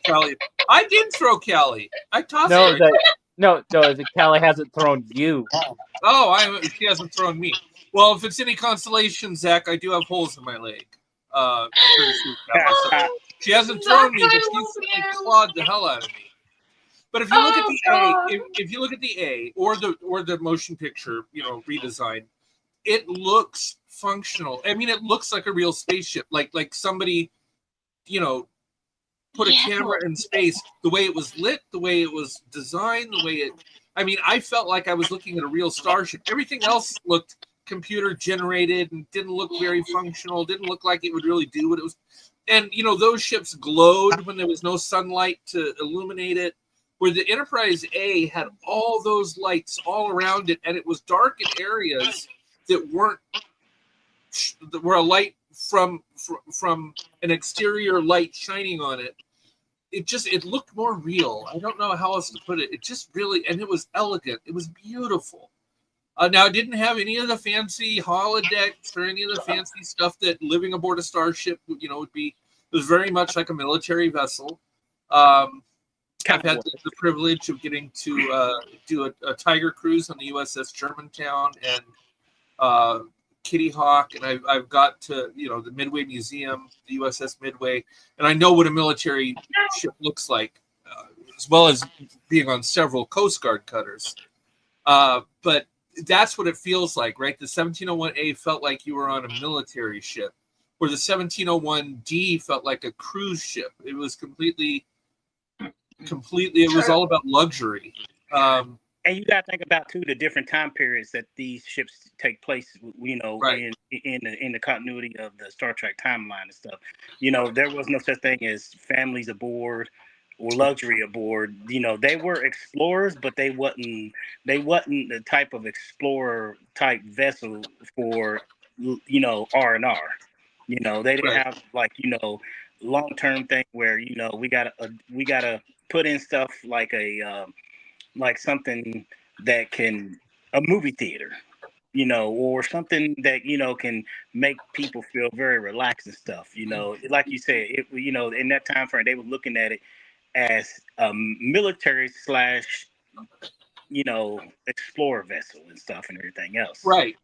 Callie. I did throw Callie. I tossed her. No, Callie hasn't thrown you. Oh, she hasn't thrown me. Well, if it's any consolation, Zach, I do have holes in my leg. She hasn't thrown me, but she's clawed the hell out of me. But if you look at the A, if you look at the A or the motion picture, redesign, it looks functional. I mean, it looks like a real spaceship, like somebody, put a camera in space. The way it was lit, the way it was designed, the way it. I mean, I felt like I was looking at a real starship. Everything else looked computer generated and didn't look very functional. Didn't look like it would really do what it was. And those ships glowed when there was no sunlight to illuminate it. Where the Enterprise A had all those lights all around it, and it was dark in areas that were a light from an exterior light shining on it. It looked more real. I don't know how else to put it. It just really, and it was elegant. It was beautiful. Now, it didn't have any of the fancy holodecks or any of the fancy stuff that living aboard a starship, would be. It was very much like a military vessel. I've had the privilege of getting to do a Tiger cruise on the USS Germantown and Kitty Hawk, and I've got to the Midway Museum, the USS Midway, and I know what a military ship looks like, as well as being on several Coast Guard cutters. But that's what it feels like, right? The 1701A felt like you were on a military ship, where the 1701D felt like a cruise ship. It was completely. It was all about luxury. And you got to think about too the different time periods that these ships take place. Right. in the continuity of the Star Trek timeline and stuff. There was no such thing as families aboard or luxury aboard. They were explorers, but they wasn't the type of explorer type vessel for R&R. They didn't have long term thing where we gotta put in stuff like like something that can a movie theater, or something that can make people feel very relaxed and stuff. Like you said, in that time frame they were looking at it as a military / explorer vessel and stuff and everything else. Right.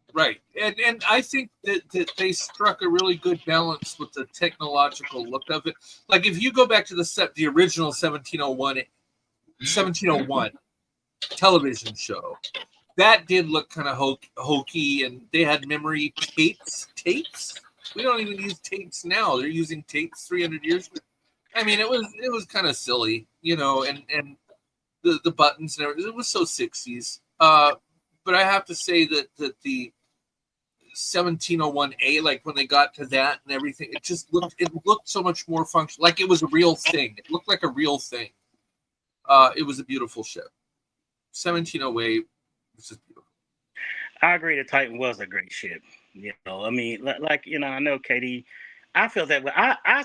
And I think that they struck a really good balance with the technological look of it. Like if you go back to the original 1701 television show, that did look kind of hokey, and they had memory tapes. We don't even use tapes now. They're using tapes 300 years ago. I mean, it was kind of silly, and the buttons and everything. It was so 60s. But I have to say that the 1701A, like when they got to that and everything, it looked so much more functional, like it was a real thing. It looked like a real thing. It was a beautiful ship. 1708 was just beautiful. I agree. The Titan was a great ship. I mean, I know Katie. I feel that way. I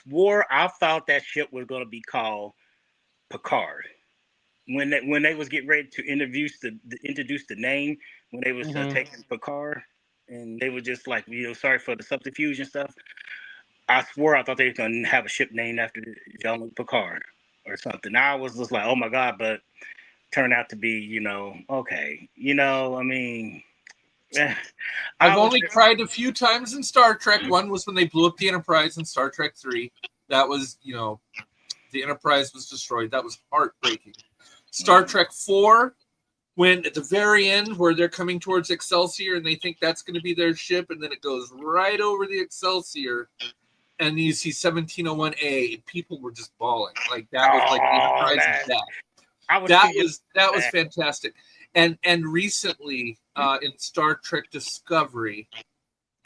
swore I thought that ship was going to be called Picard when they was getting ready to introduce the name, when they was taking Picard, and they were just like, sorry for the subterfuge and stuff. I swore I thought they were going to have a ship named after Jean-Luc Picard or something. I was just like, oh my God, but turned out to be, okay. I mean, I've only cried a few times in Star Trek. One was when they blew up the Enterprise in Star Trek 3. That was, the Enterprise was destroyed. That was heartbreaking. Star Trek 4, when at the very end where they're coming towards Excelsior and they think that's going to be their ship, and then it goes right over the Excelsior, and you see 1701A, people were just bawling. Like that was like the Enterprise's death. That was fantastic. And recently in Star Trek Discovery,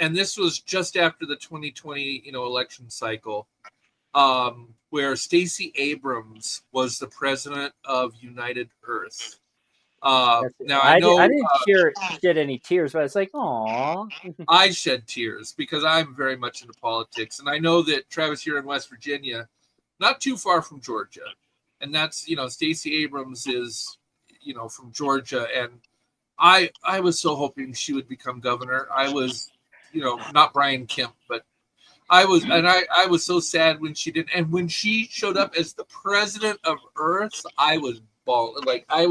and this was just after the 2020 election cycle, where Stacey Abrams was the president of United Earth. Now I know I didn't shed any tears, but it's like, aw. I shed tears because I'm very much into politics, and I know that Travis, here in West Virginia, not too far from Georgia, and that's Stacey Abrams is from Georgia, and I was so hoping she would become governor. I was not Brian Kemp, but I was, and I was so sad when she didn't. And when she showed up as the president of Earth, I was bawling. Like I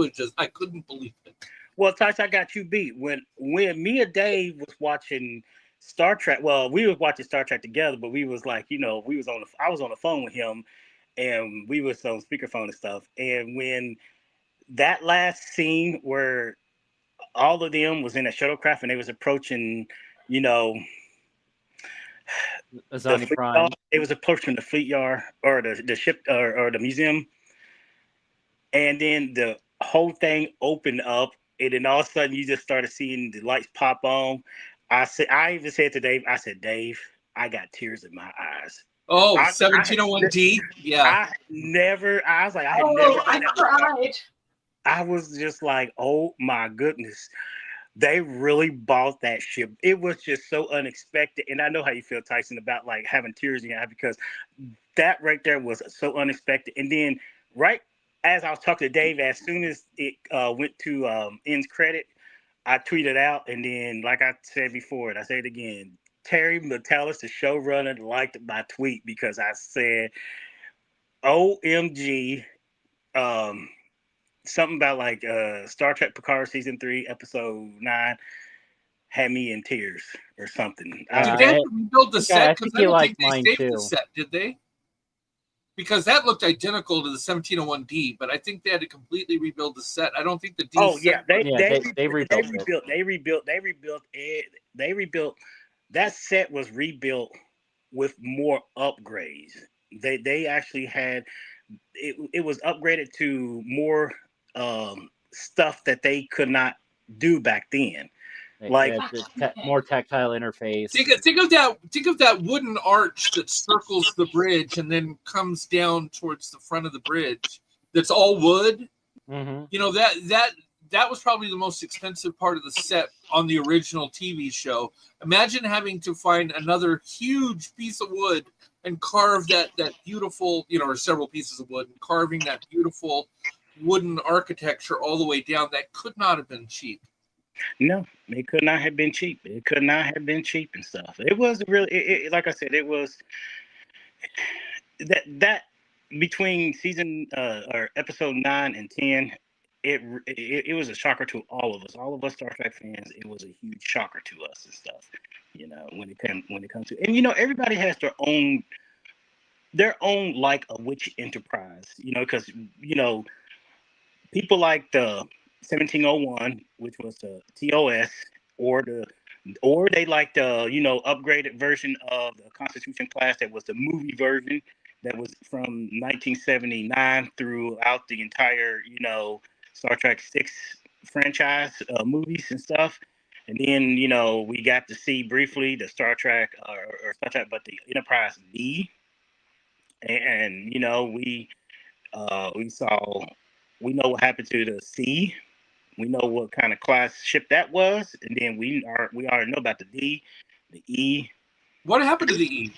couldn't believe it. Well, Tyson, I got you beat. When me and Dave was watching Star Trek, well, we was watching Star Trek together, but we was like, I was on the phone with him, and we was on speakerphone and stuff. And when that last scene where all of them was in a shuttlecraft and they was approaching, Azani Prime. It was approaching the fleet yard or the ship or the museum, and then the whole thing opened up, and then all of a sudden you just started seeing the lights pop on. I even said to Dave, I said, Dave, I got tears in my eyes. Oh, 1701D. Yeah. I cried. I was just like, oh my goodness. They really bought that ship. It was just so unexpected. And I know how you feel, Tyson, about like having tears in your eye, because that right there was so unexpected. And then right as I was talking to Dave, as soon as it went to ends credit, I tweeted out, and then like I said before, and I say it again, Terry Matalis, the showrunner, liked my tweet because I said, OMG, something about like Star Trek Picard season 3 episode 9 had me in tears or something. Did they have to rebuild the set? I think he liked mine they saved too. the set, did they? Because that looked identical to the 1701D, but I think they had to completely rebuild the set. I don't think the D. Oh yeah, they rebuilt. That set was rebuilt with more upgrades. They actually had it was upgraded to more stuff that they could not do back then. Like more tactile interface. Think of that wooden arch that circles the bridge and then comes down towards the front of the bridge. That's all wood. Mm-hmm. That was probably the most expensive part of the set on the original TV show. Imagine having to find another huge piece of wood and carve that beautiful, or several pieces of wood, and carving that beautiful wooden architecture all the way down. That could not have been cheap. No, it could not have been cheap. It could not have been cheap and stuff. It was really, like I said, it was that between season or episode 9 and 10, it was a shocker to all of us Star Trek fans. It was a huge shocker to us and stuff. When it comes to, and everybody has their own like a witch enterprise. Because people like the 1701, which was the TOS, or they like the upgraded version of the Constitution class that was the movie version that was from 1979 throughout the entire Star Trek 6 franchise movies and stuff. And then we got to see briefly the Star Trek or Star Trek, but the Enterprise D, and we know what happened to the C. We know what kind of class ship that was, and then we already know about the D, the E. What happened to the E?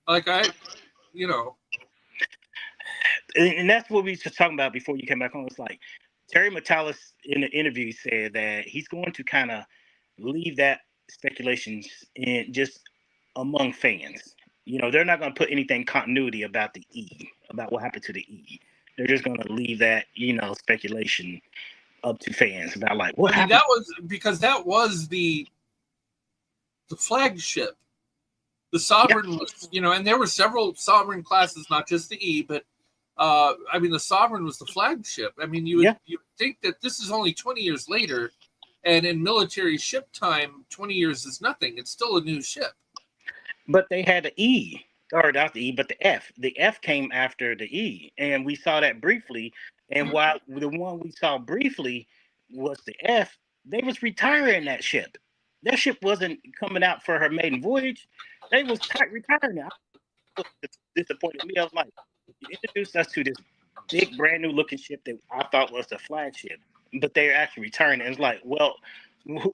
Like and that's what we were just talking about before you came back on. It's like Terry Matalis in the interview said that he's going to kind of leave that speculations in just among fans. They're not going to put anything continuity about the E, about what happened to the E. They're just going to leave that speculation up to fans about like what happened. That was the flagship. The Sovereign was, and there were several Sovereign classes, not just the E, but I mean, the Sovereign was the flagship. I mean, you would think that this is only 20 years later, and in military ship time, 20 years is nothing. It's still a new ship. But they had the E, or not the E, but the F. The F came after the E, and we saw that briefly. And while the one we saw briefly was the F, they was retiring that ship. That ship wasn't coming out for her maiden voyage. They was retiring it. Disappointed me. I was like, you introduced us to this big, brand new looking ship that I thought was the flagship, but they're actually retiring. It's like, well,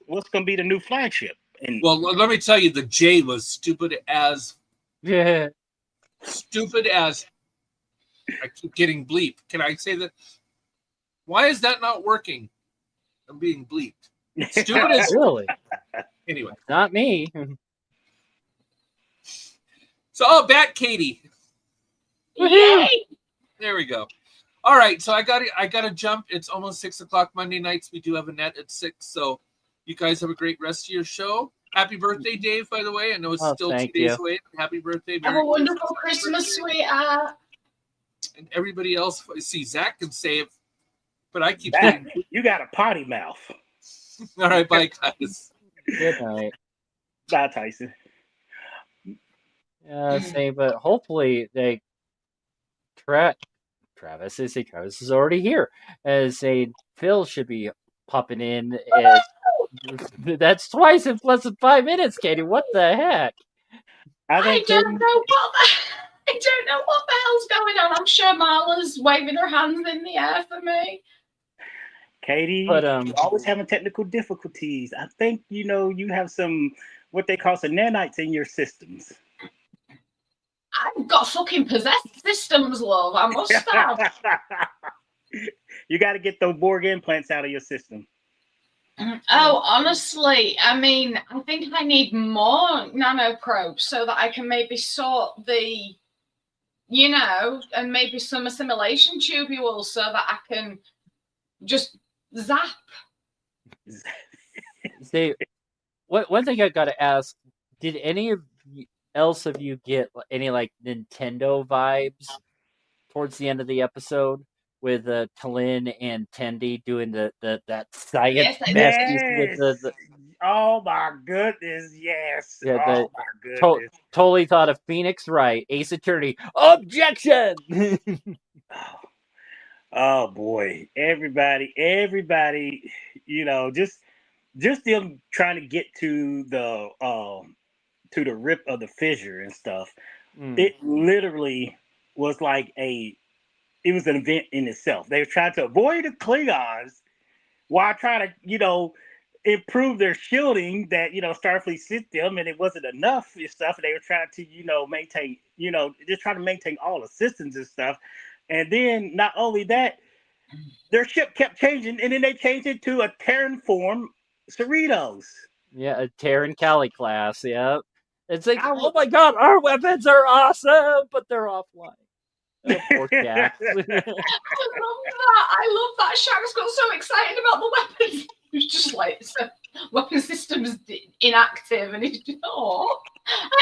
what's going to be the new flagship? And well, let me tell you, the J was stupid as. Yeah. Stupid as. I keep getting bleeped. Can I say that? Why is that not working? I'm being bleeped. Stupid as. Really? Anyway. Not me. So, Bat Katie. Yay! There we go. All right, so I got to jump. It's almost 6:00 Monday nights. We do have a net at 6, so you guys have a great rest of your show. Happy birthday, Dave, by the way. I know it's still 2 days away. Happy birthday. Have a wonderful Christmas, sweetheart. And everybody else, see, Zach can say it, but I keep saying, you got a potty mouth. All right, bye, guys. Good night. Bye, Tyson. Same, but hopefully they Travis is already here. As saying Phil should be popping in. That's twice in less than 5 minutes, Katie. What the heck? I don't know what the hell's going on. I'm sure Marla's waving her hands in the air for me. Katie, you're always having technical difficulties. I think you have some what they call some nanites in your systems. I've got fucking possessed systems, love. I must have. You got to get those Borg implants out of your system. Oh, honestly, I mean, I think I need more nanoprobes so that I can maybe sort the, and maybe some assimilation tubules so that I can just zap. See, one thing I got to ask: did any else of you get any like Nintendo vibes towards the end of the episode with Talin and Tendi doing that science yes. With the oh my goodness, yes. Yeah, oh my goodness. Totally thought of Phoenix Wright, Ace Attorney. Objection. Oh boy, everybody, just them trying to get to the rip of the fissure and stuff. It literally was like it was an event in itself. They were trying to avoid the Klingons while trying to, improve their shielding that, Starfleet sent them, and it wasn't enough and stuff. They were trying to, maintain, just trying to maintain all the systems and stuff. And then not only that, their ship kept changing, and then they changed it to a Terran form Cerritos. Yeah, a Terran Cali class, yeah. It's like, oh my god, our weapons are awesome, but they're offline. Oh, poor Jack. I love that. Shax got so excited about the weapons. He was just like, weapon systems inactive, and he's just, I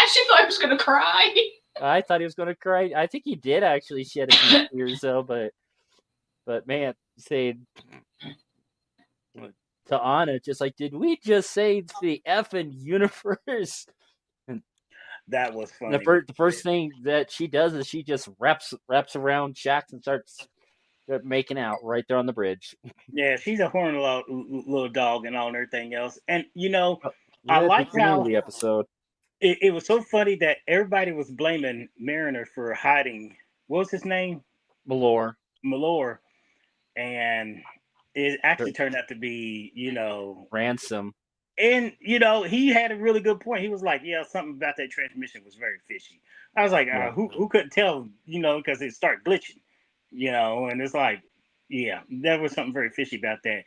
actually thought he was going to cry. I thought he was going to cry. I think he did actually shed a few tears, though, but man, saying to Anna, just like, did we just say the effing universe? That was funny. The first thing that she does is she just wraps around Shax and starts making out right there on the bridge. Yeah, she's a horny little dog and all and everything else. And I like how the episode. It was so funny that everybody was blaming Mariner for hiding. What was his name? Malor. And it actually turned out to be, Ransom. And, he had a really good point. He was like, yeah, something about that transmission was very fishy. I was like, who couldn't tell, because it started glitching, and it's like, yeah, there was something very fishy about that,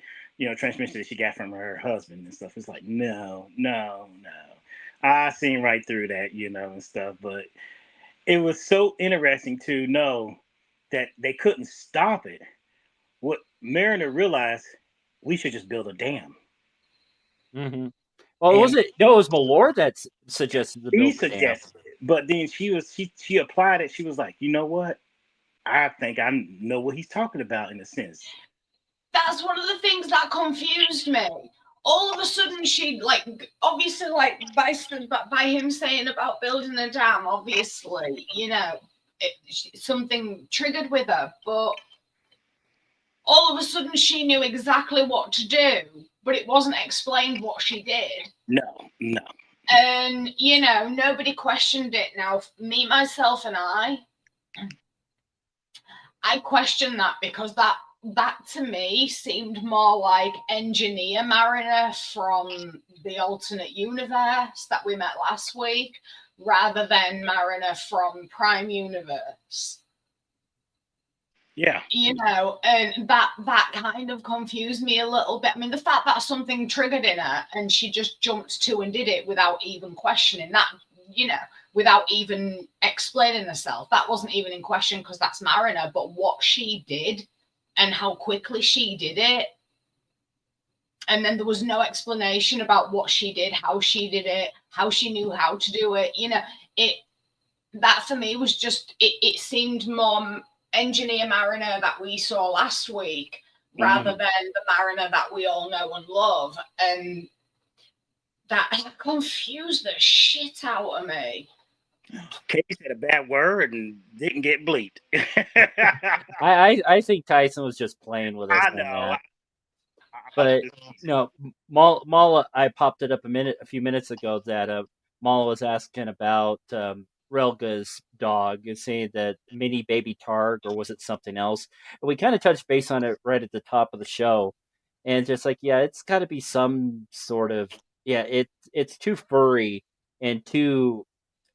transmission that she got from her husband and stuff. It's like, no. I seen right through that, and stuff. But it was so interesting to know that they couldn't stop it. What Mariner realized, we should just build a dam. Mm-hmm. Well, And was it? No, it was Malord that suggested the he build the dam. suggested it, but then she applied it. She was like, you know what? I think I know what he's talking about in a sense. That's one of the things that confused me. All of a sudden, she obviously by him saying about building a dam. Obviously, something triggered with her, but all of a sudden she knew exactly what to do, but it wasn't explained what she did. No. And nobody questioned it. Now, me, myself, and I question that because that to me seemed more like Engineer Mariner from the alternate universe that we met last week, rather than Mariner from Prime Universe. Yeah. And that kind of confused me a little bit. I mean, the fact that something triggered in her and she just jumped to and did it without even questioning that, without even explaining herself, that wasn't even in question because that's Mariner. But what she did and how quickly she did it, and then there was no explanation about what she did, how she did it, how she knew how to do it. That for me was just, it seemed more Engineer Mariner that we saw last week rather than the Mariner that we all know and love. And that confused the shit out of me. Kay said a bad word and didn't get bleeped. I think Tyson was just playing with us I on know. that. But Mala, I popped it up a few minutes ago that Mala was asking about Relga's dog and saying that mini baby Targ, or was it something else? And we kind of touched base on it right at the top of the show, and just like, yeah, it's got to be some sort of, yeah, it's too furry and too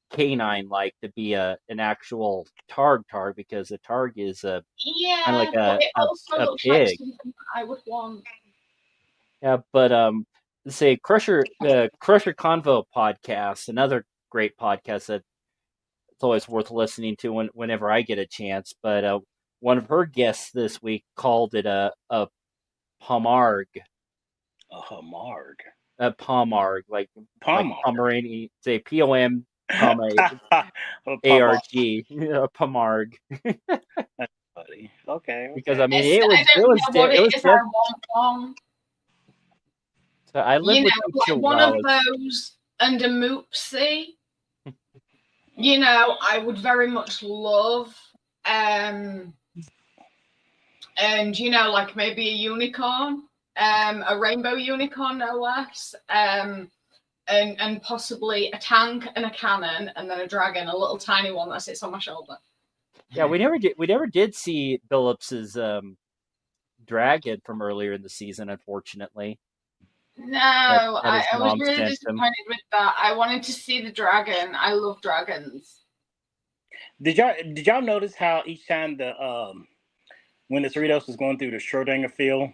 canine like to be an actual Targ because a Targ is kind of like but it also a looks like pig. something I would want. Yeah, but say Crusher Convo podcast, another great podcast that it's always worth listening to whenever I get a chance. But one of her guests this week called it a pomarg. A hamarg. A pomarg, like Pomeranian, say POM comma ARG, a pomarg. That's funny. Okay. Because I mean I don't know what it is I want from. So I live with like one of those and a moopsie. I would very much love. And like maybe a unicorn, a rainbow unicorn, no less. And possibly a tank and a cannon, and then a dragon, a little tiny one that sits on my shoulder. Yeah, we never did see Billups's dragon from earlier in the season, unfortunately. No, I was really disappointed with that. I wanted to see the dragon. I love dragons. Did y'all notice how each time when the Cerritos was going through the Schrodinger field,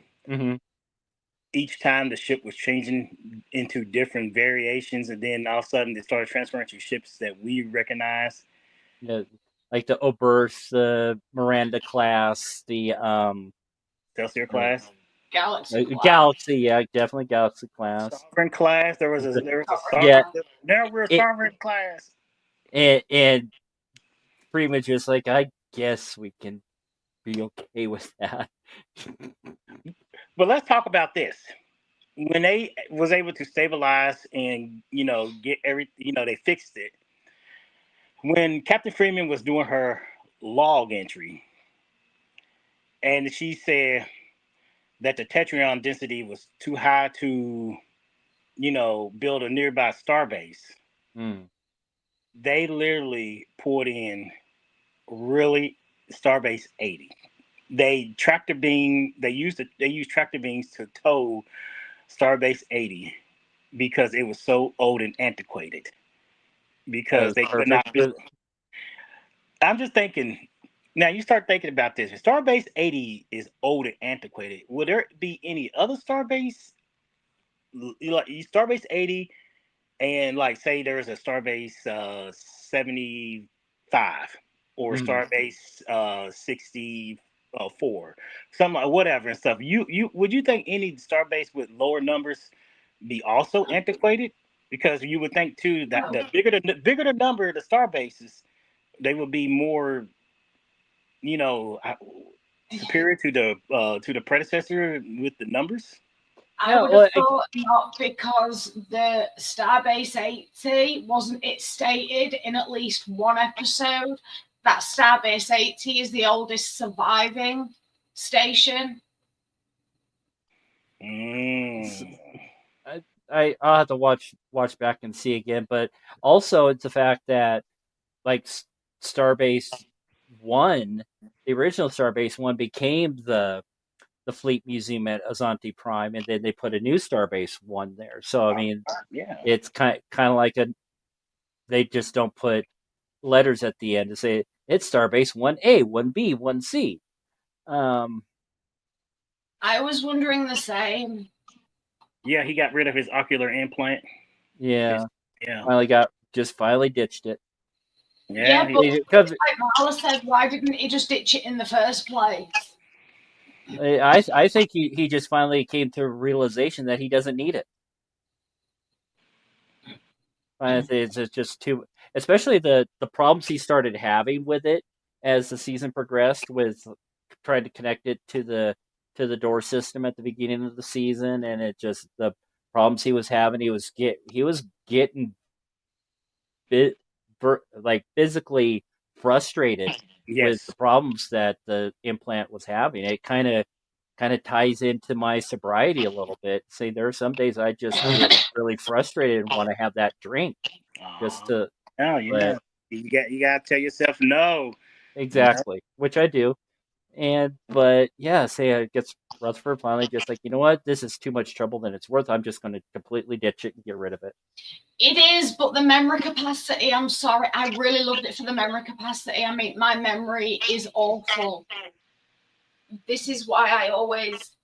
each time the ship was changing into different variations, and then all of a sudden it started transferring to ships that we recognize? Yeah, like the Oberth, the Miranda class, the Excelsior class. Galaxy, yeah, definitely Galaxy class. Sovereign class. There was a Sovereign. Yeah. Now we're a Sovereign class. And Freeman just like, I guess we can be okay with that. But let's talk about this. When they was able to stabilize and get everything, they fixed it. When Captain Freeman was doing her log entry, and she said that the Tetryon density was too high to, build a nearby starbase. They literally poured in really Starbase 80. They tractor beam. They used tractor beams to tow Starbase 80 because it was so old and antiquated. Because they could not build. I'm just thinking. Now you start thinking about this. If Starbase 80 is old and antiquated, would there be any other Starbase? Like Starbase 80, and like say there's a Starbase 75 or Starbase 64, some whatever and stuff. You would you think any Starbase with lower numbers be also antiquated? Because you would think too that the bigger the number of the star bases, they would be more, you know, superior to the predecessor with the numbers. I Yeah, would well, have thought not, because the Starbase 80 wasn't it stated in at least one episode that Starbase 80 is the oldest surviving station? Mm. I'll have to watch back and see again, but also it's the fact that like Starbase One, the original Starbase One became the Fleet Museum at Azanti Prime, and then they put a new Starbase One there. So I mean, Yeah. it's kind of like they just don't put letters at the end to say it's Starbase 1A, 1B, 1C. I was wondering the same. Yeah, he got rid of his ocular implant. Yeah, Yeah. finally ditched it. Yeah, Yeah. but Because like Marla said, why didn't he just ditch it in the first place? I think he just finally came to a realization that he doesn't need it. It's just too, especially the problems he started having with it as the season progressed, with trying to connect it to the door system at the beginning of the season, and it just the problems he was having. He was getting like physically frustrated with Yes. the problems that the implant was having. It kind of ties into my sobriety a little bit. Say there are some days I just get really frustrated and want to have that drink just to, No, but you gotta tell yourself no. exactly, which I do. But yeah, say it gets Rutherford finally just like, you know what, this is too much trouble than it's worth. I'm just going to completely ditch it and get rid of it. It is, but the memory capacity, I'm sorry, I really loved it for the memory capacity. I mean, my memory is awful. This is why I always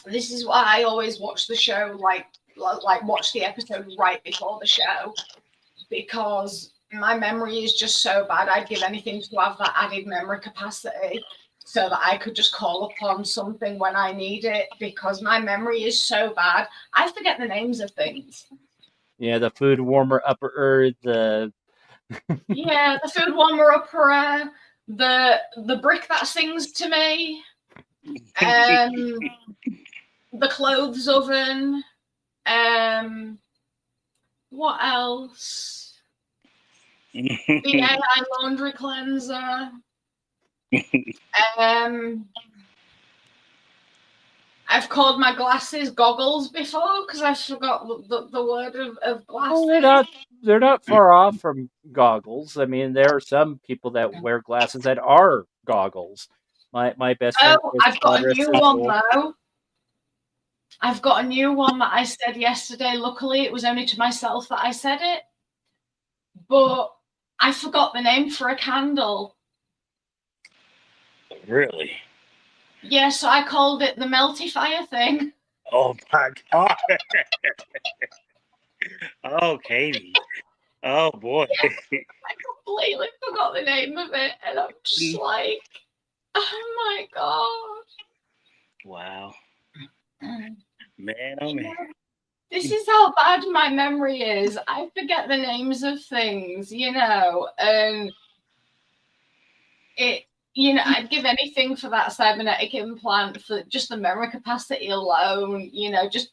watch the show, like watch the episode right before the show, because my memory is just so bad. I'd give anything to have that added memory capacity so that I could just call upon something when I need it, because my memory is so bad. I forget the names of things. Yeah, the food warmer upper, the Yeah, the food warmer upper, the brick that sings to me, the clothes oven, what else? The AI laundry cleanser. I've called my glasses goggles before because I forgot the word of glasses. well, they're not far off from goggles. I mean, there are some people that wear glasses that are goggles. My best friend Oh, Chris I've got a Codris new is one old. though. I've got a new one that I said yesterday. Luckily, it was only to myself that I said it. But I forgot the name for a candle. Really? Yeah, so I called it the melty fire thing. Oh my god. Oh, Katie. Oh boy. I completely forgot the name of it, and I'm just like, oh my god. Wow. Man, oh man. This is how bad my memory is. I forget the names of things, and I'd give anything for that cybernetic implant, for just the memory capacity alone,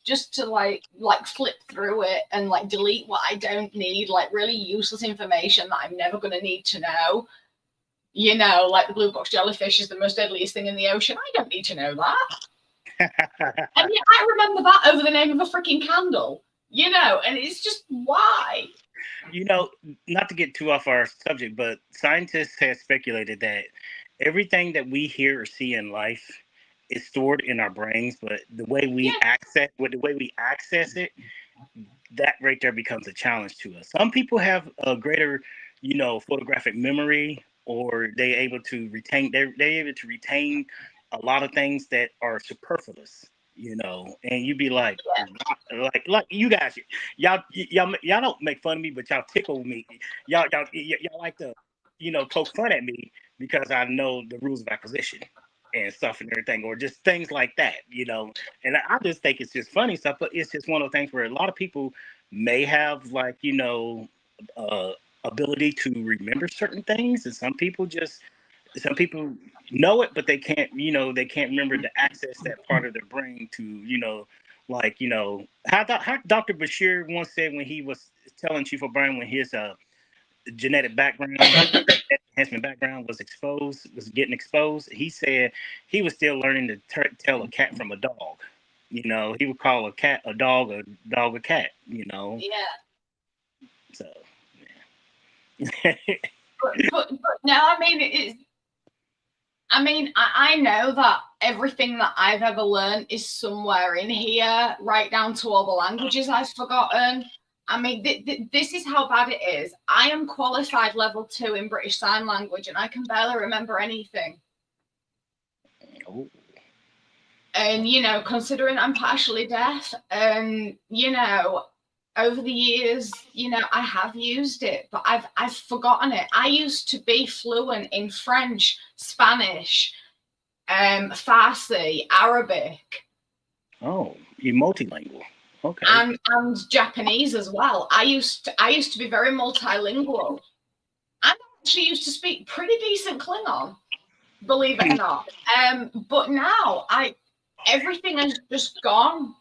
just to like flip through it and like delete what I don't need, like really useless information that I'm never going to need to know. Like the blue box jellyfish is the most deadliest thing in the ocean. I don't need to know that. And yet I remember that over the name of a freaking candle, and it's just why. Not to get too off our subject, but scientists have speculated that everything that we hear or see in life is stored in our brains, but the way we access it, that right there becomes a challenge to us. Some people have a greater, photographic memory, or they're able to retain a lot of things that are superfluous, and you'd be like, like you guys, y'all don't make fun of me, but y'all tickle me. Y'all like to, poke fun at me because I know the rules of acquisition. and stuff and everything, or just things like that, And I just think it's just funny stuff, but it's just one of those things where a lot of people may have like, uh, ability to remember certain things, and some people know it, but they can't remember to access that part of their brain to, how Dr. Bashir once said when he was telling Chief O'Brien when his genetic background, enhancement background was getting exposed. He said he was still learning to tell a cat from a dog. He would call a cat a dog a cat. Yeah. So, yeah. but no, I know that everything that I've ever learned is somewhere in here, right down to all the languages I've forgotten. This is how bad it is. I am qualified level 2 in British Sign Language, and I can barely remember anything. Oh. And, considering I'm partially deaf, and, over the years, I have used it, but I've forgotten it. I used to be fluent in French, Spanish, Farsi, Arabic. Oh, you're multilingual. Okay. And Japanese as well. I used to be very multilingual. I actually used to speak pretty decent Klingon, believe it or not. But now everything has just gone.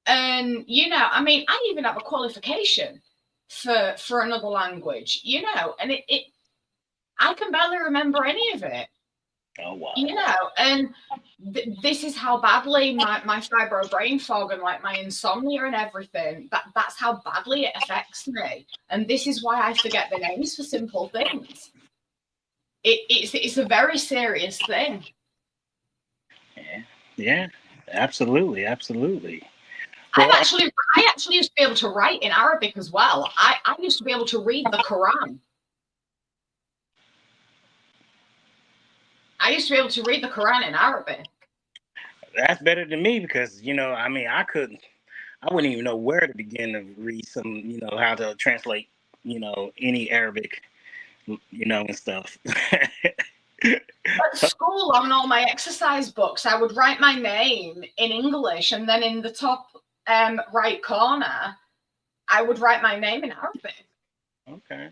And I even have a qualification for another language, and it I can barely remember any of it. Oh wow. And this is how badly my fibro brain fog and like my insomnia and everything, that's how badly it affects me. And this is why I forget the names for simple things. It's a very serious thing. Yeah, absolutely. I actually used to be able to write in Arabic as well. I used to be able to read the Quran. I used to be able to read the Quran in Arabic. That's better than me because, I wouldn't even know where to begin to read some, how to translate, any Arabic, and stuff. At school, on all my exercise books, I would write my name in English, and then in the top right corner, I would write my name in Arabic. Okay.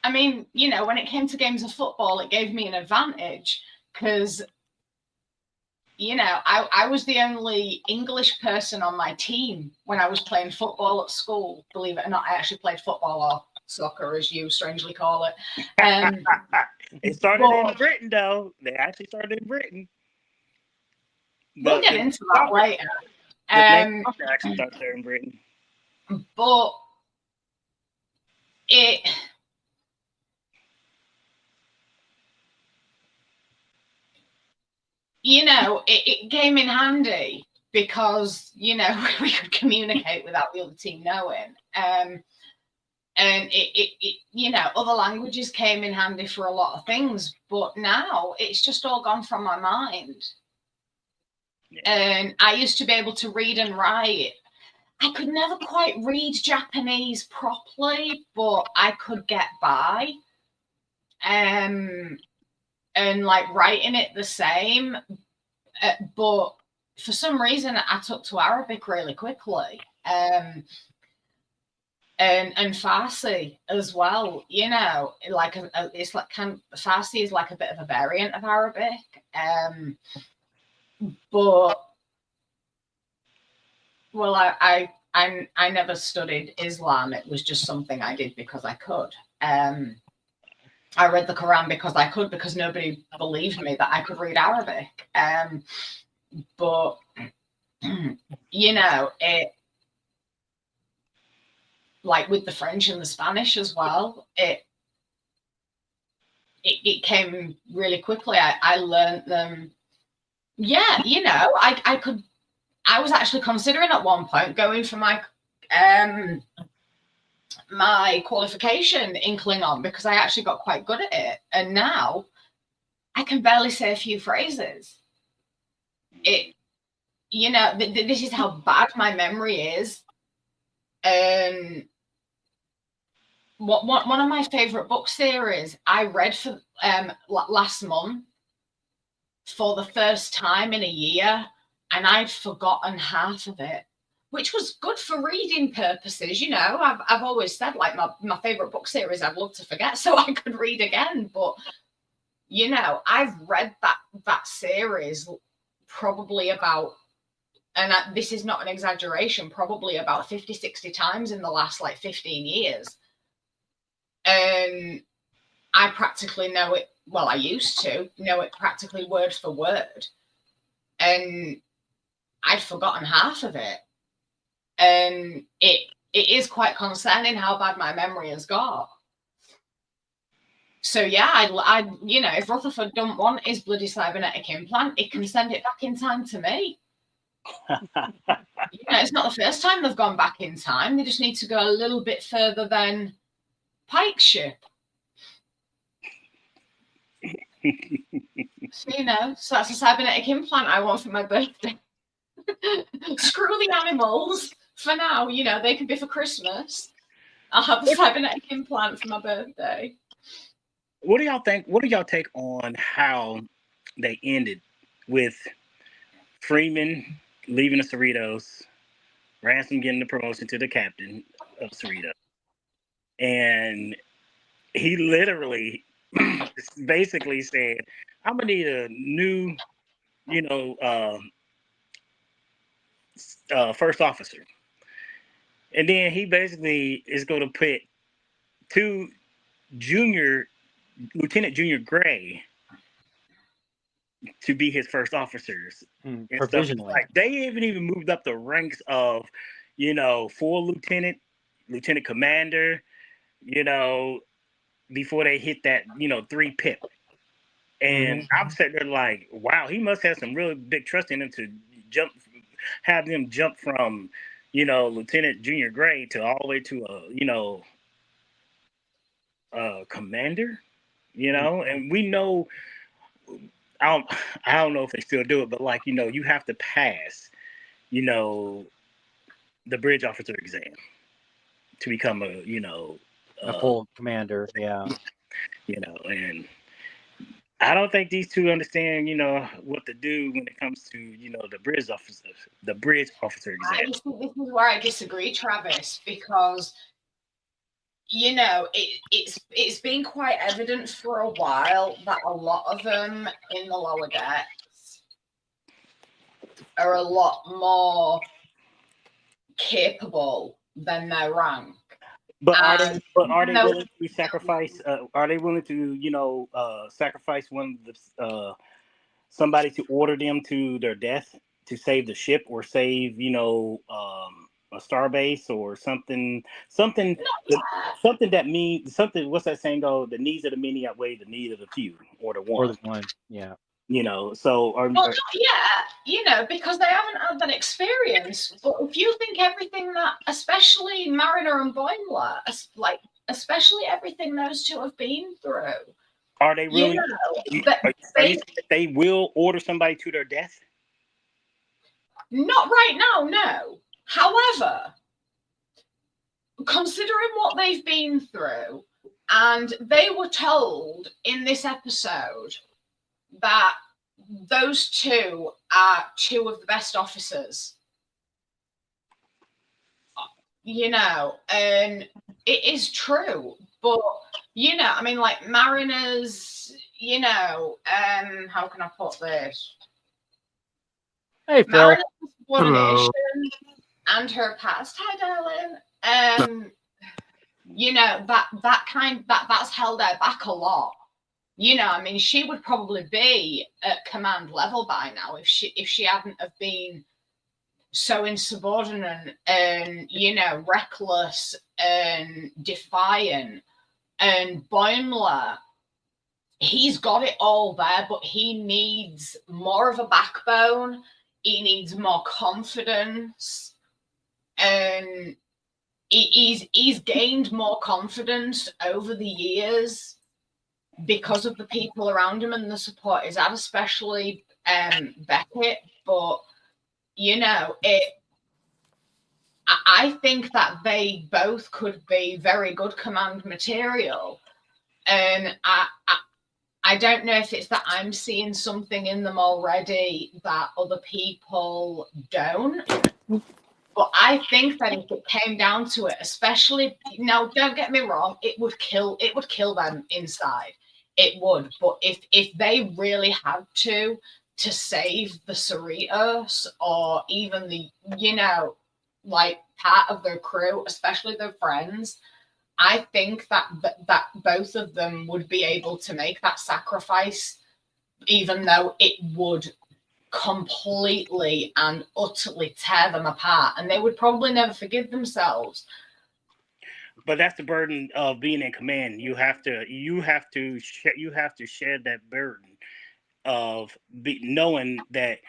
And when it came to games of football, it gave me an advantage because, I was the only English person on my team when I was playing football at school. Believe it or not, I actually played football, or soccer, as you strangely call it. It started in Britain, though. They actually started in Britain. We'll get into that later. The actually started there in Britain. But it came in handy because, we could communicate without the other team knowing. And other languages came in handy for a lot of things, but now it's just all gone from my mind. Yeah. And I used to be able to read and write. I could never quite read Japanese properly, but I could get by. And like writing it the same. But for some reason, I took to Arabic really quickly. And Farsi as well, like it's like Farsi is like a bit of a variant of Arabic, but well, I never studied Islam. It was just something I did because I could. I read the Quran because I could, because nobody believed me that I could read Arabic. But it. Like with the French and the Spanish as well, it came really quickly. I learned them. Yeah, I was actually considering at one point going for my my qualification in Klingon because I actually got quite good at it, and now I can barely say a few phrases. This is how bad my memory is. one of my favorite book series I read for last month for the first time in a year, and I'd forgotten half of it, which was good for reading purposes. You know, I've always said, like, my favorite book series I'd love to forget so I could read again. But, you know, I've read that series probably about, and this is not an exaggeration, probably about 50, 60 times in the last, like, 15 years. And I practically know it. Well, I used to know it practically word for word. And I'd forgotten half of it. And it is quite concerning how bad my memory has got. So yeah, I'd you know, if Rutherford don't want his bloody cybernetic implant, he can send it back in time to me. You know, it's not the first time they've gone back in time. They just need to go a little bit further than Pike's ship. So, you know, so that's a cybernetic implant I want for my birthday. Screw the animals for now. You know, they can be for Christmas. I'll have the cybernetic implant for my birthday. What do y'all think? What do y'all take on how they ended with Freeman leaving the Cerritos, Ransom getting the promotion to the captain of Cerritos, and he literally basically said, "I'm gonna need a new, you know, first officer," and then he basically is going to put two Lieutenant Junior Gray to be his first officers. Provisionally. Like, they haven't even moved up the ranks of, you know, full lieutenant commander, you know, before they hit that, you know, 3 pip. And I'm sitting there like, wow, he must have some really big trust in him to have them jump from, you know, Lieutenant Junior Gray to all the way to a, you know, commander, you know. And we know, I don't know if they still do it, but, like, you know, you have to pass, you know, the bridge officer exam to become a, you know, a full commander. Yeah. You know, and I don't think these two understand, you know, what to do when it comes to, you know, the bridge officer exam. This is where I disagree, Travis, because, you know, it's been quite evident for a while that a lot of them in the lower decks are a lot more capable than their rank. But are they willing to sacrifice? Are they willing to, you know, sacrifice one of the somebody to order them to their death to save the ship or save, you know, a starbase or something that means something? What's that saying go? The needs of the many outweigh the need of the few or the one. Or the one. Yeah. You know, so you know, because they haven't had that experience. But if you think everything that, especially Mariner and Boimler, like especially everything those two have been through, are they really? You know, are you saying that they will order somebody to their death? Not right now, no. However, considering what they've been through, and they were told in this episode that those two are two of the best officers, you know, and it is true. But, you know, I mean, like, Mariner's, you know, how can I put this? Hey, Phil. Mariner's subordination and her past, hi, darling, you know, that's held her back a lot. You know, I mean, she would probably be at command level by now if she hadn't have been so insubordinate and, you know, reckless and defiant. And Boimler, he's got it all there, but he needs more of a backbone. He needs more confidence, and he's gained more confidence over the years because of the people around him and the support he's had, especially Beckett. But, you know, I think that they both could be very good command material, and I don't know if it's that I'm seeing something in them already that other people don't. But I think that if it came down to it, especially, no, don't get me wrong, it would kill them inside. It would. But if they really had to save the Cerritos, or even the, like part of their crew, especially their friends, I think that both of them would be able to make that sacrifice, even though it would completely and utterly tear them apart, and they would probably never forgive themselves. But that's the burden of being in command. You have to share that burden of knowing that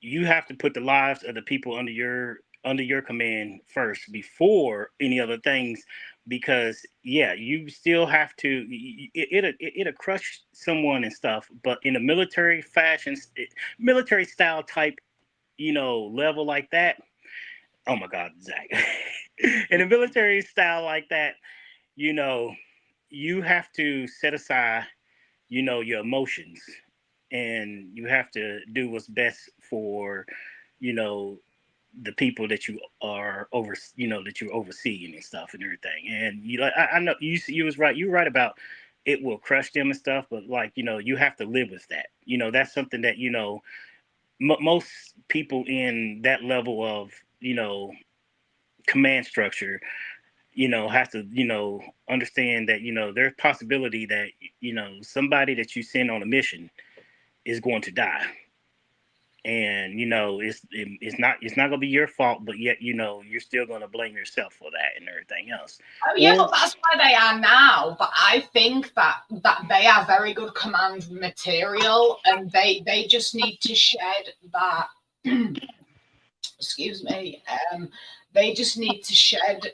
you have to put the lives of the people under your command first before any other things, because you still have to, it'll crush someone and stuff, but in a military fashion, military style type, level like that. Oh my God, Zach. In a military style like that, you have to set aside, your emotions, and you have to do what's best for, the people that you are that you're overseeing and stuff and everything. And I know you was right. You were right about it will crush them and stuff, but you have to live with that. That's something that most people in that level of command structure have to understand that there's possibility that somebody that you send on a mission is going to die, and it's not gonna be your fault, but yet you're still gonna blame yourself for that and everything else. Oh yeah, but that's where they are now. But I think that they are very good command material, and they just need to shed that. Excuse me. They just need to shed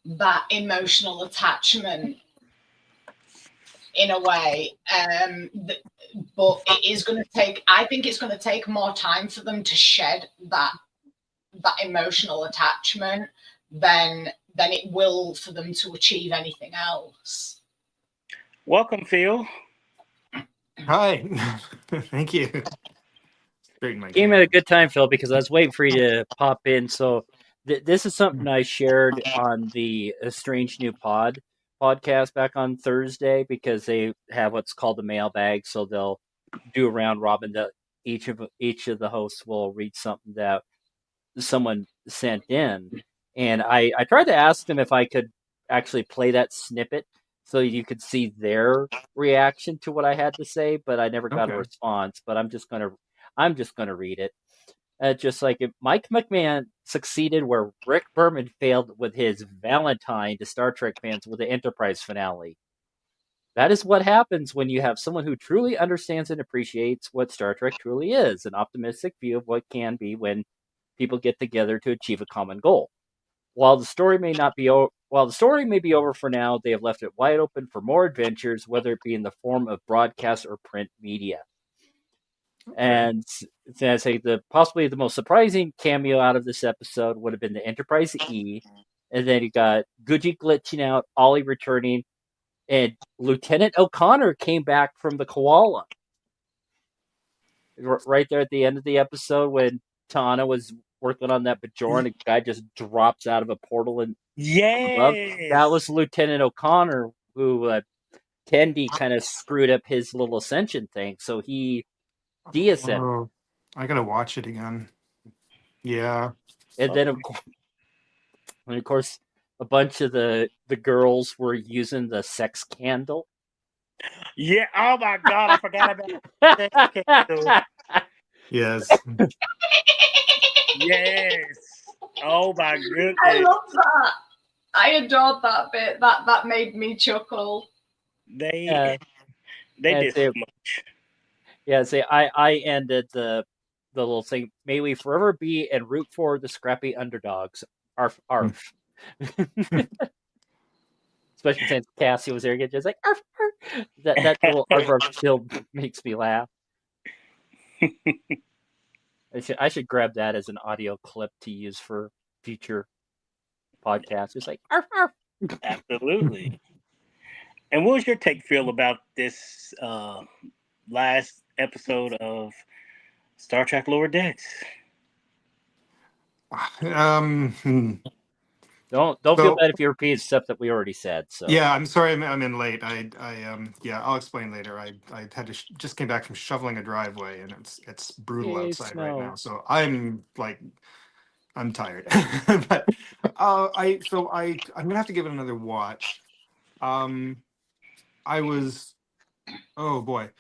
that emotional attachment in a way. But it is going to take. I think it's going to take more time for them to shed that emotional attachment than it will for them to achieve anything else. Welcome, Phil. Hi. Thank you. Came at a good time, Phil, because I was waiting for you to pop in. So this is something I shared on the Strange New podcast back on Thursday, because they have what's called the mailbag. So they'll do a round robin that each of the hosts will read something that someone sent in. And I tried to ask them if I could actually play that snippet so you could see their reaction to what I had to say, but I never got a response. But I'm just gonna read it. Just like if Mike McMahon succeeded where Rick Berman failed with his Valentine to Star Trek fans with the Enterprise finale. That is what happens when you have someone who truly understands and appreciates what Star Trek truly is, an optimistic view of what can be when people get together to achieve a common goal. While the story may be over for now, they have left it wide open for more adventures, whether it be in the form of broadcast or print media. And I say possibly the most surprising cameo out of this episode would have been the Enterprise E, and then you got Guji glitching out, Ollie returning, and Lieutenant O'Connor came back from the koala. Right there at the end of the episode when Tana was working on that Bajoran, a guy just drops out of a portal and that was Lieutenant O'Connor, who Tendi kind of screwed up his little ascension thing, so he de-ascended. Oh, I gotta watch it again. Yeah. And then of course a bunch of the girls were using the sex candle. Yeah. Oh my God, I forgot about the sex candle. Yes. Yes. Oh my goodness. I love that. I adored that bit. That made me chuckle. They did so much. Yeah, I ended the little thing. May we forever be and root for the scrappy underdogs. Arf, arf. Especially since Cassie was there again, just like arf, arf. That little arf, arf still makes me laugh. I should grab that as an audio clip to use for future podcast. It's like, arf, arf. Absolutely. And what was your take, Phil, about this last episode of Star Trek Lower Decks? Hmm. Don't feel So bad if you repeat stuff that we already said. So yeah, I'm sorry, I'm in late. Yeah, I'll explain later. I had to just came back from shoveling a driveway, and it's brutal Yay, outside right snow. now. So I'm tired. But I'm gonna have to give it another watch. Um, I was oh boy,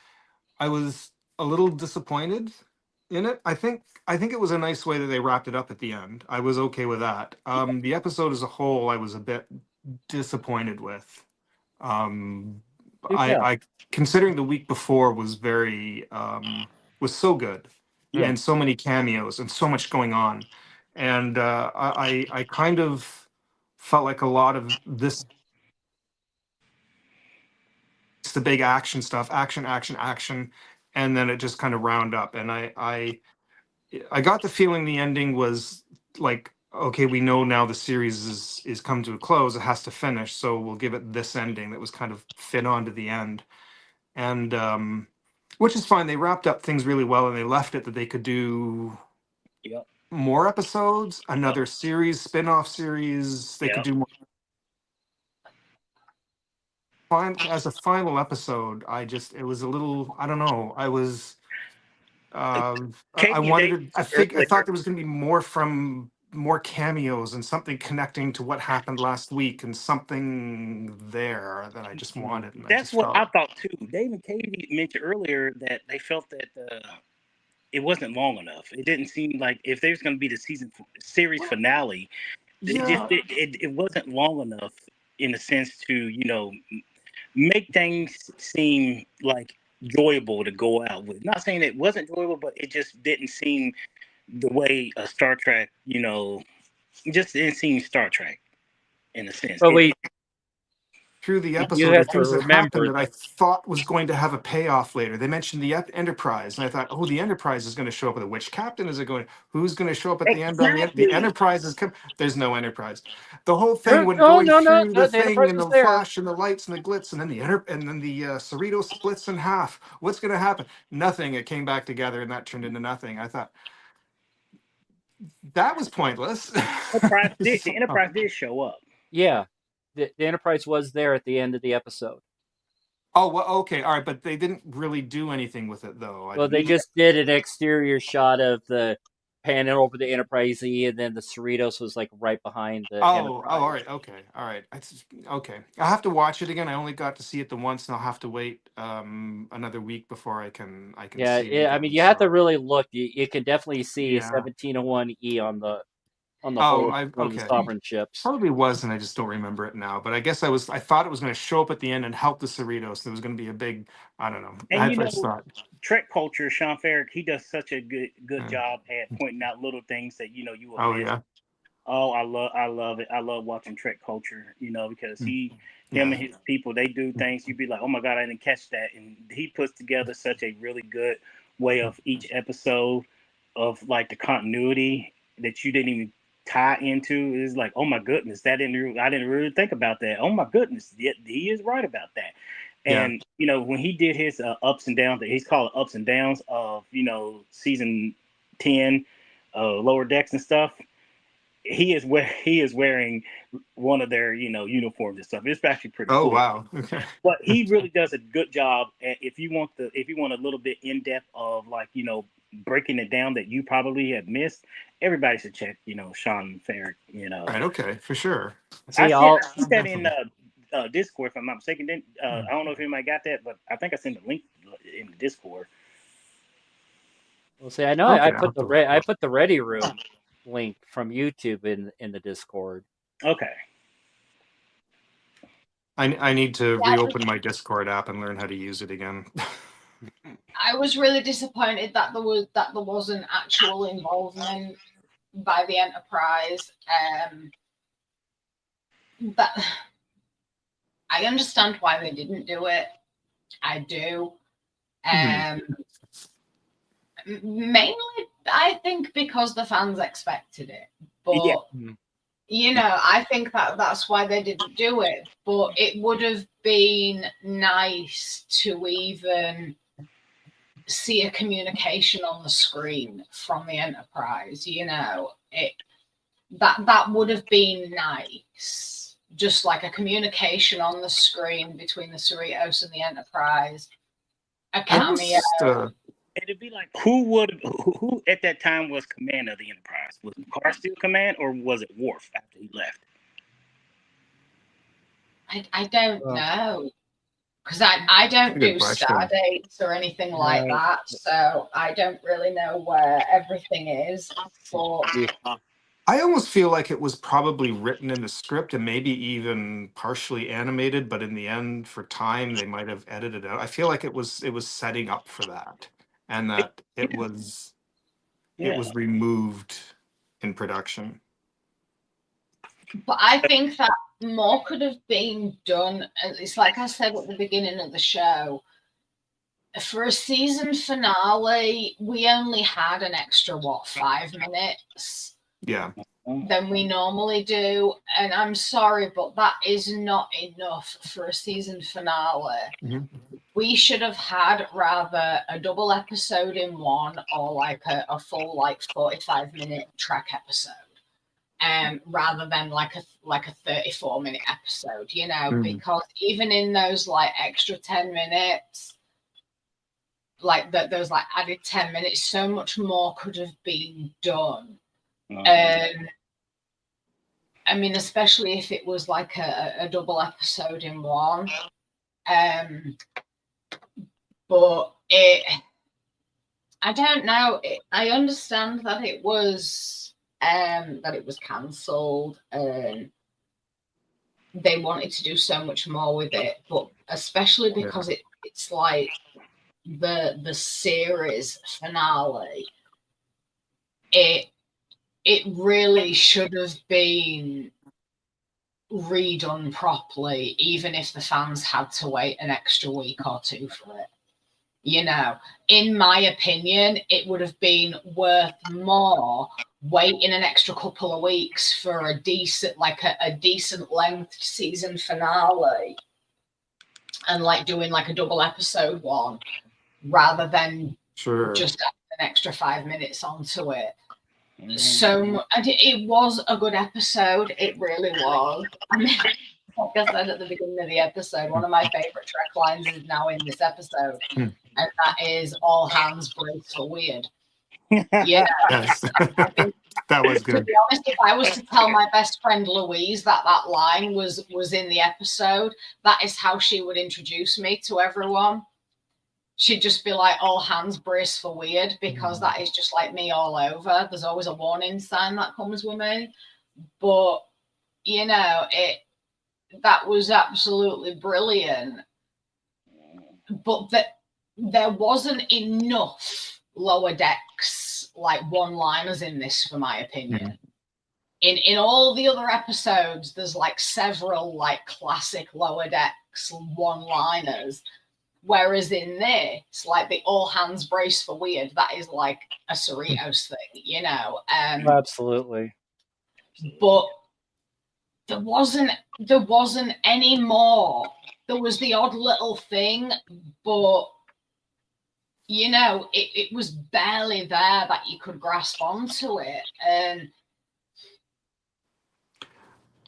I was a little disappointed in it. I think it was a nice way that they wrapped it up at the end. I was okay with that. The episode as a whole, I was a bit disappointed with. Um, Do tell. I considering the week before was so good, Yeah. and so many cameos and so much going on, and I kind of felt like a lot of this, the big action stuff, action, and then it just kind of round up, and I got the feeling the ending was like, okay, we know now the series is come to a close. It has to finish, so we'll give it this ending that was kind of fit on to the end, and which is fine. They wrapped up things really well, and they left it that they could do Yep. more episodes, another series, spin-off series. They could Yep. do more. As a final episode, it was a little, I don't know. I Katie wanted Davis to. I thought earlier. there was going to be more from more cameos and something connecting to what happened last week and something there that I just wanted, and I That's just what felt. I thought too. Dave and Katie mentioned earlier that they felt that it wasn't long enough. It didn't seem like if there's going to be the series finale, Yeah, it wasn't long enough in a sense to make things seem like enjoyable to go out with. Not saying it wasn't enjoyable, but it just didn't seem the way a Star Trek, it just didn't seem Star Trek in a sense. But through the you episode or have to things that happened remember. that I thought was going to have a payoff later. They mentioned the Enterprise, and I thought, oh, the Enterprise is going to show up. With which captain is it going? Who's going to show up at the end? On the Exactly. Enterprise is come. There's no Enterprise. The whole thing when No, going no, no, through no. the The thing Enterprise and was the there. flash and the lights and the glitz, and then the Cerrito splits in half. What's going to happen? Nothing. It came back together, and that turned into nothing. I thought that was pointless. The Enterprise did show up. Yeah, the Enterprise was there at the end of the episode. Oh, well, okay, all right, but they didn't really do anything with it, though. Well, they just did an exterior shot of the panning over the Enterprise E, and then the Cerritos was like right behind the Enterprise. All right, okay, all right. Okay. I have to watch it again. I only got to see it the once, and I'll have to wait another week before I can Yeah, see it again. I mean, you have to really look. You can definitely see Yeah. 1701E on the Oh, whole one of the sovereign ships. Probably was, and I just don't remember it now. But I guess I thought it was going to show up at the end and help the Cerritos. There was going to be a big, I don't know. And I just thought. Trek culture, Sean Ferrick, he does such a good Yeah. job at pointing out little things that you will Oh miss. yeah. Oh, I love it. I love watching Trek culture, because him Yeah. and his people, they do things. You'd be like, oh my God, I didn't catch that. And he puts together such a really good way of each episode of like the continuity that you didn't even tie into. Is like, oh my goodness, I didn't really think about that. Oh my goodness, he is right about that. Yeah. And when he did his ups and downs, he's called ups and downs of season 10, Lower Decks and stuff. He is wearing one of their uniforms and stuff. It's actually pretty Oh cool. wow. Okay. But he really does a good job. If you want a little bit in depth of like breaking it down that you probably have missed, everybody should check Sean Ferrick. Right. Okay. For sure. See, I sent that in Discord if I'm not mistaken. Then I don't know if anybody got that, but I think I sent a link in the Discord. Well, see, I know I put the Ready Room link from YouTube in the Discord. Okay. I need to reopen my Discord app and learn how to use it again. I was really disappointed that there wasn't actual involvement by the Enterprise. But I understand why they didn't do it. I do. Mainly, I think because the fans expected it. But I think that's why they didn't do it. But it would have been nice to even see a communication on the screen from the Enterprise. That would have been nice. Just like a communication on the screen between the Cerritos and the Enterprise. A cameo. It'd be like who at that time was commander of the Enterprise? Was Picard still command, or was it Worf after he left? I don't know, because I don't do star dates or anything like that, so I don't really know where everything is. But I almost feel like it was probably written in the script and maybe even partially animated, but in the end, for time, they might have edited it out. I feel like it was setting up for that, and that it was removed in production. But I think that more could have been done. It's like I said at the beginning of the show. For a season finale, we only had an extra 5 minutes? Yeah. Than we normally do, and I'm sorry, but that is not enough for a season finale. Mm-hmm. We should have had rather a double episode in one, or like a full 45-minute Trek episode, rather than like a 34-minute episode. Because even in those extra 10 minutes, those added 10 minutes, so much more could have been done. I mean, especially if it was like a double episode in one. But I don't know. I understand that it was cancelled, and they wanted to do so much more with it. But especially because it's like the series finale, it really should have been redone properly, even if the fans had to wait an extra week or two for it. In my opinion, it would have been worth more waiting an extra couple of weeks for a decent length season finale and doing a double episode one, rather than just adding an extra 5 minutes onto it. So it was a good episode. It really was. I mean, like I said at the beginning of the episode, one of my favorite Trek lines is now in this episode, and that is "All hands brace for weird." Yeah, yes. That was good. To be honest, if I was to tell my best friend Louise that line was in the episode, that is how she would introduce me to everyone. She'd just be like, "All hands brace for weird," because that is just like me all over. There's always a warning sign that comes with me. But, that was absolutely brilliant. But there wasn't enough Lower Decks, one-liners in this, for my opinion. In all the other episodes, there's several classic Lower Decks one-liners. Whereas in this, the all hands brace for weird, that is a Cerritos thing, Absolutely. But there wasn't any more. There was the odd little thing, but it was barely there that you could grasp onto it, and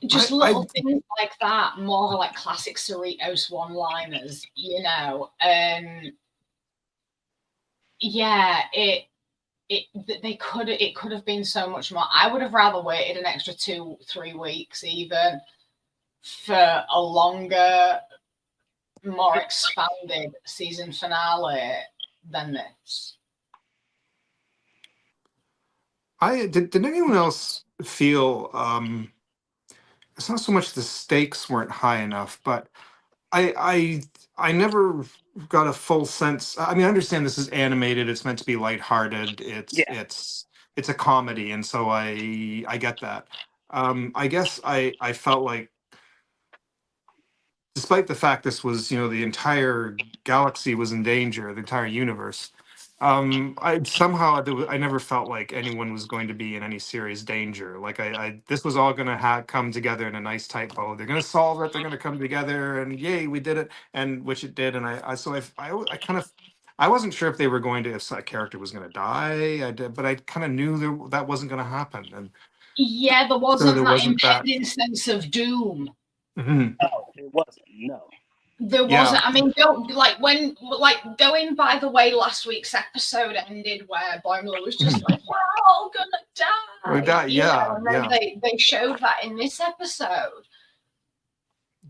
just little things like that, more classic Cerritos one-liners, and it could have been so much more. I would have rather waited an extra 2-3 weeks even for a longer, more expanded season finale than this. Did anyone else feel it's not so much the stakes weren't high enough, but I never got a full sense. I mean, I understand this is animated; it's meant to be lighthearted. It's a comedy, and so I get that. I guess I felt like, despite the fact this was the entire galaxy was in danger, the entire universe, I never felt like anyone was going to be in any serious danger. Like this was all going to come together in a nice tight bow. They're going to solve it. They're going to come together, and yay, we did it. And which it did. And I kind of, I wasn't sure if they were going to, if a character was going to die. But I kind of knew that wasn't going to happen. And Yeah, there so wasn't there that wasn't that. impending sense of doom. Mhm. No, it wasn't. No. There Yeah. wasn't. I mean, going by the way last week's episode ended, where Boimler was just like, "We're all gonna die." Or that, You know, yeah, and then yeah. they showed that in this episode.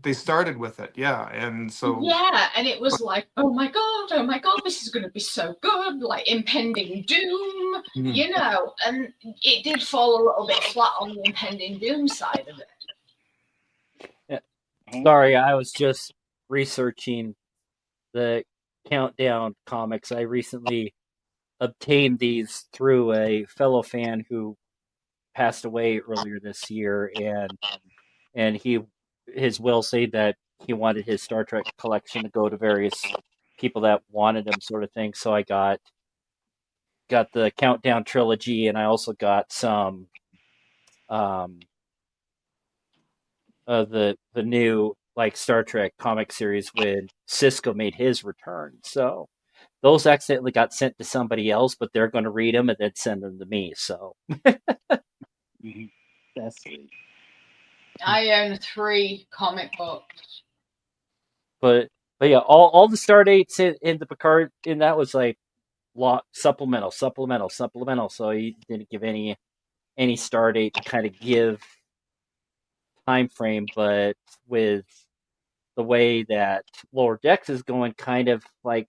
They started with it, yeah, and so Yeah, and it was like, oh my god, this is going to be so good, like impending doom, Mhm. you know, and it did fall a little bit flat on the impending doom side of it. Yeah. Sorry, I was just researching the Countdown comics. I recently obtained these through a fellow fan who passed away earlier this year, and his will said that he wanted his Star Trek collection to go to various people that wanted them, sort of thing. So I got the Countdown trilogy, and I also got some the new like Star Trek comic series when Cisco made his return. So those accidentally got sent to somebody else, but they're going to read them and then send them to me. So That's sweet. I own 3 comic books. but yeah, all the star dates in the Picard in that was like supplemental. So he didn't give any star date to kind of give time frame, but with the way that Lower Decks is going, kind of like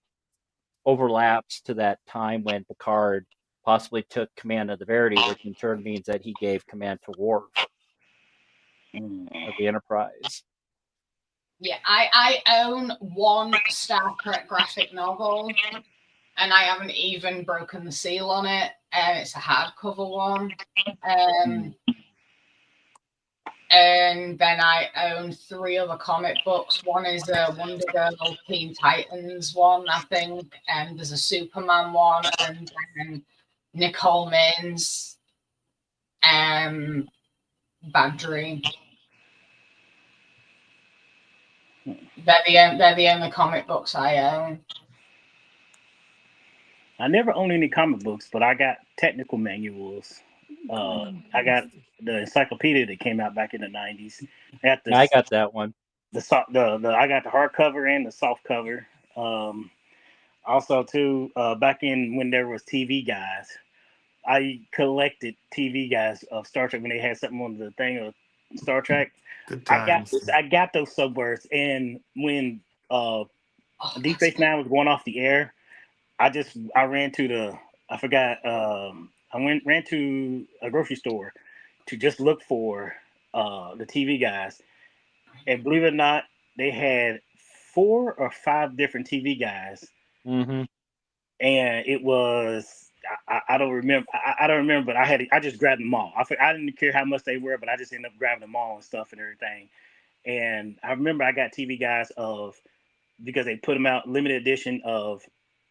overlaps to that time when Picard possibly took command of the Verity, which in turn means that he gave command to Worf of the Enterprise. Yeah, I own 1 Star Trek graphic novel, and I haven't even broken the seal on it. It's a hardcover one. And then I own 3 other comic books. One is a Wonder Girl Teen Titans one, I think, and there's a Superman one, and then Nicole Min's Bad Dream. They're the only comic books I own. I never owned any comic books, but I got technical manuals. I got the encyclopedia that came out back in the 90s. I got that one. I got the hardcover and the soft cover. Also, too, back in when there was TV guys, I collected TV guys of Star Trek when they had something on the thing of Star Trek. good times. I got those subverts, and when Deep Space Nine was going off the air, I ran to ran to a grocery store to just look for the TV guys, and believe it or not, they had 4 or 5 different TV guys, and it was I don't remember. I don't remember, but I just grabbed them all. I didn't care how much they were, but I just ended up grabbing them all and stuff and everything. And I remember I got TV guys because they put them out limited edition of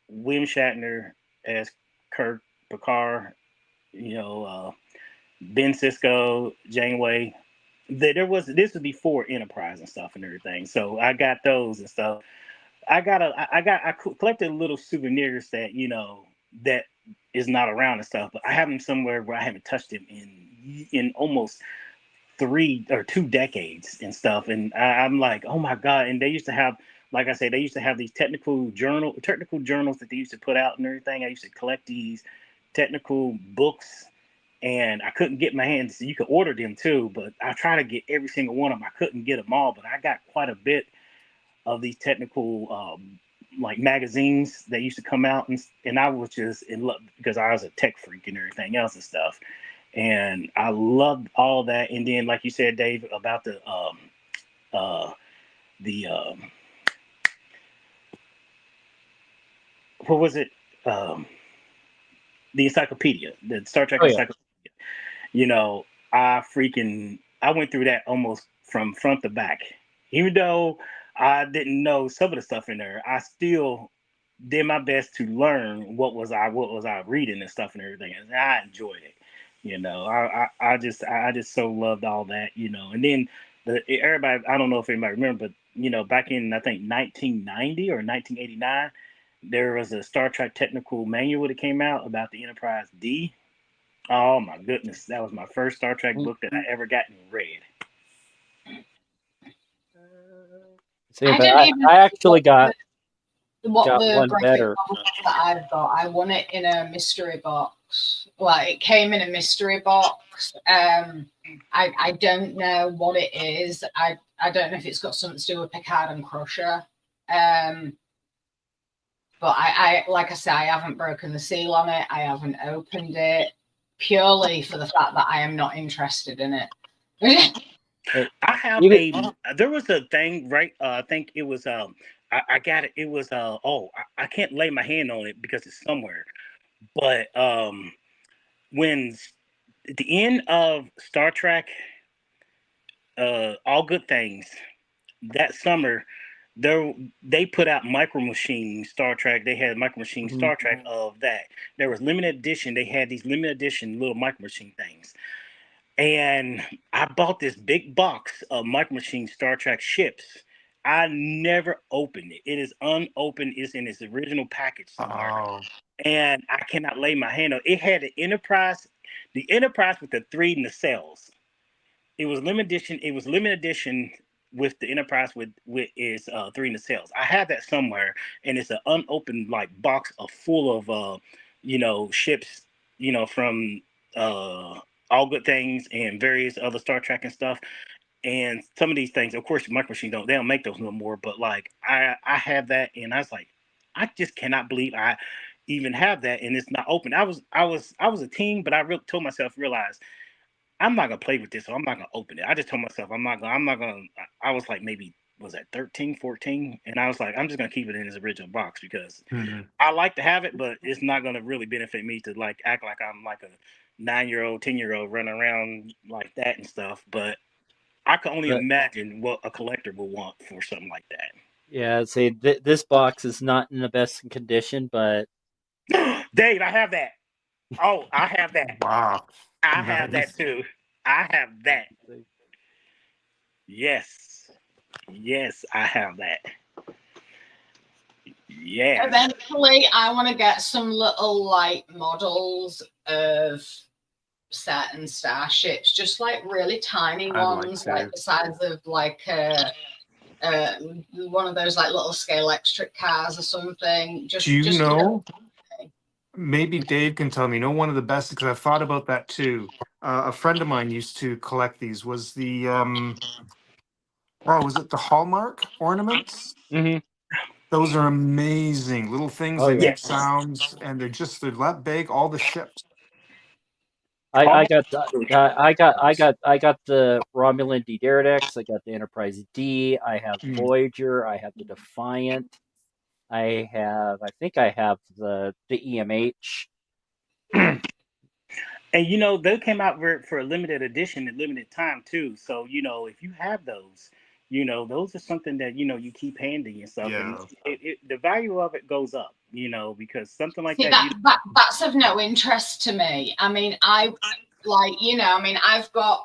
William Shatner as Kirk, Picard, Ben Sisko, Janeway. This was before Enterprise and stuff and everything. So I got those and stuff. I collected little souvenirs that that is not around and stuff, but I have them somewhere where I haven't touched them in almost 3 or 2 decades and stuff. And I'm like, oh my god! And they used to have, like I said, they used to have these technical journals that they used to put out and everything. I used to collect these technical books, and I couldn't get my hands. You could order them too, but I try to get every single one of them. I couldn't get them all, but I got quite a bit of these technical like magazines that used to come out, and I was just in love because I was a tech freak and everything else and stuff, and I loved all that. And then, like you said, Dave, about the what was it? The encyclopedia, the Star Trek encyclopedia. I went through that almost from front to back. Even though I didn't know some of the stuff in there, I still did my best to learn what was I reading and stuff and everything, and I enjoyed it. I just so loved all that, and then everybody, I don't know if anybody remember, but back in I think 1990 or 1989, there was a Star Trek technical manual that came out about the Enterprise D. Oh my goodness, that was my first Star Trek book that I ever got and read. See, I but don't even I actually got what the one graphic better. novel that I've got. I won it in a mystery box. Well, it came in a mystery box. I don't know what it is. I don't know if it's got something to do with Picard and Crusher. But I like I say, I haven't broken the seal on it. I haven't opened it purely for the fact that I am not interested in it. I have there was a thing, right? I think it was I got it. It was I can't lay my hand on it because it's somewhere. But when at the end of Star Trek, All Good Things, that summer, they put out Micro Machine Star Trek. They had Micro Machine Star Trek of that. There was limited edition. They had these limited edition little Micro Machine things. And I bought this big box of Micro Machine Star Trek ships. I never opened it. It is unopened. It's in its original package somewhere. Oh. And I cannot lay my hand on it. It had the Enterprise with the 3 nacelles. It was limited edition. It was limited edition with the Enterprise with its 3 nacelles. I have that somewhere, and it's an unopened like box of full of ships, from All Good Things and various other Star Trek and stuff. And some of these things, of course, Micro Machine they don't make those no more. But like I have that, and I was like, I just cannot believe I even have that, and it's not open. I was a teen, but I realized I'm not gonna play with this, so I'm not gonna open it. I just told myself I'm not gonna. I was like maybe was that 13, 14, and I was like I'm just gonna keep it in its original box because I like to have it, but it's not gonna really benefit me to like act like I'm like a 9-year-old, 10-year-old running around like that and stuff. But I can only imagine what a collector will want for something like that. Yeah, see, this box is not in the best condition, but Dave, I have that. Oh, I have that. Wow. I have that too. I have that. Yes. Yes, I have that. Yeah. Eventually, I want to get some little light models of certain starships, just like really tiny ones, like the size of like one of those like little scale electric cars or something. Do you know? Maybe Dave can tell me. One of the best, because I've thought about that too. A friend of mine used to collect these. Was the was it the Hallmark ornaments? Mm-hmm. Those are amazing little things. Oh, They yeah. make sounds, and they're that big. All the ships. I got the Romulan D-Deridex. I got the Enterprise D. I have Voyager. I have the Defiant. I think I have the EMH. And they came out for a limited edition and limited time too. So if you have those, those are something that you keep handy and stuff. Yeah. And the value of it goes up, because something like that's of no interest to me. I mean, I've got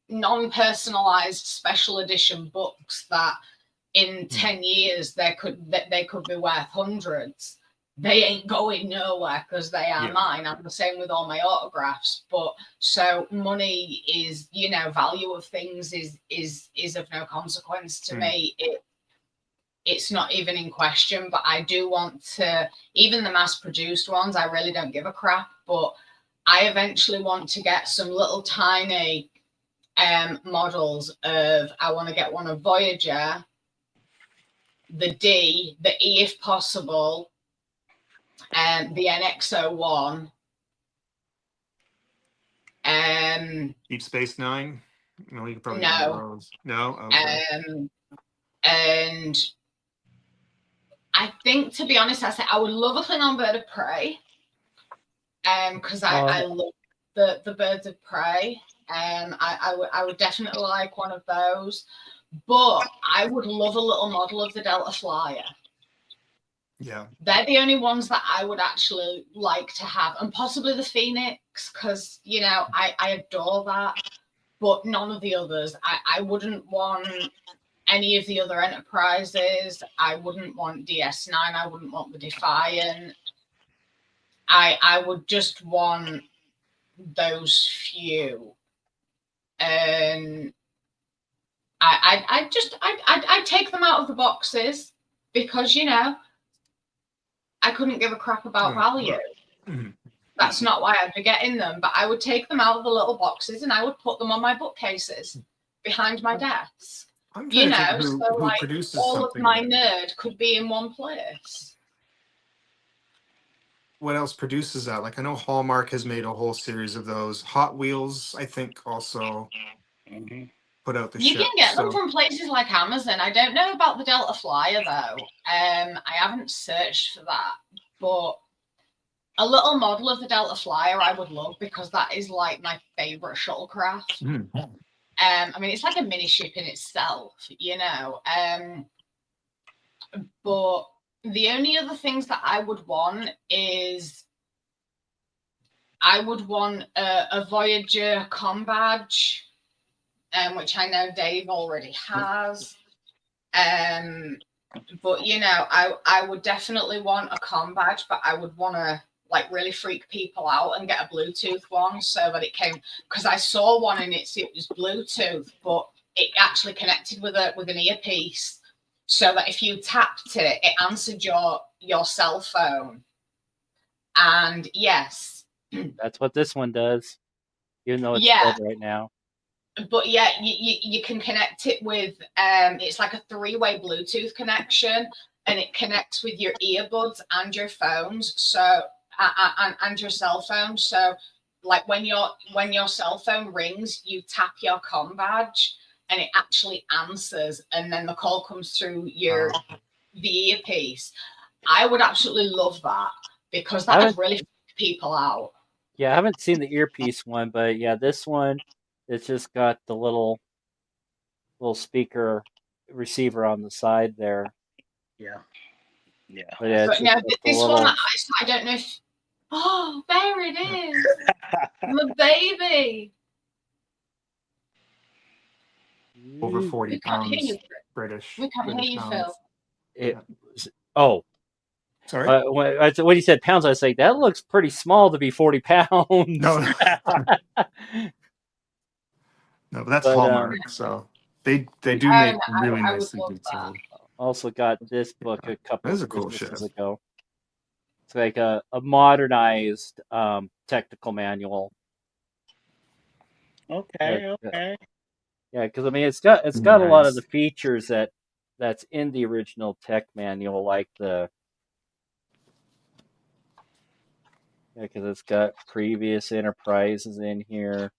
non-personalized special edition books that in 10 years they could be worth hundreds. They ain't going nowhere because they are mine. I'm the same with all my autographs. But so money is, value of things is of no consequence to me. It's not even in question. But I do want to, even the mass-produced ones, I really don't give a crap. But I eventually want to get some little tiny models of. I want to get one of Voyager, the D, the E if possible. And the NX-01. Deep Space Nine. You can probably no. No. Okay. And I think, to be honest, I would love a Klingon bird of prey. Because I love the birds of prey. I would definitely like one of those. But I would love a little model of the Delta Flyer. Yeah. They're the only ones that I would actually like to have, and possibly the Phoenix, because I adore that, but none of the others. I wouldn't want any of the other Enterprises. I wouldn't want DS9. I wouldn't want the Defiant. I would just want those few, and I'd take them out of the boxes because I couldn't give a crap about value. That's not why I'd be getting them, but I would take them out of the little boxes and I would put them on my bookcases behind my desk. I'm trying to think So who like produces all something. of my nerd could be in one place. What else produces that? Like I know Hallmark has made a whole series of those. Hot Wheels, I think, also put out the You ship. can get them from places like Amazon. I don't know about the Delta Flyer though. I haven't searched for that, but a little model of the Delta Flyer I would love because that is like my favorite shuttlecraft. I mean, it's like a mini ship in itself, but the only other things that I would want is I would want a Voyager com badge, which I know Dave already has. But I would definitely want a com badge, but I would want to like really freak people out and get a Bluetooth one so that it came, because I saw one and it was Bluetooth, but it actually connected with an earpiece, so that if you tapped it, it answered your cell phone. And yes, That's what this one does, even though it's dead right now. But yeah, you can connect it with it's like a 3-way Bluetooth connection, and it connects with your earbuds and your phones, so and your cell phone. So like when your cell phone rings, you tap your com badge and it actually answers, and then the call comes through the earpiece. I would absolutely love that because that would really freak people out. Yeah, I haven't seen the earpiece one, but yeah, this one, it's just got the little speaker receiver on the side there. Yeah. But yeah, but now this one, I don't know if. Oh, there it is, my baby. Over 40 pounds. You. British. We can't hear you, Phil. Oh. Sorry. When you said pounds, I was like, that looks pretty small to be 40 pounds. No, but that's Hallmark. So they do make really nicely detailed. Also got this book a couple of cool Christmases ago. It's like a modernized technical manual. Okay. Yeah, because I mean it's got a lot of the features that's in the original tech manual, like because it's got previous enterprises in here,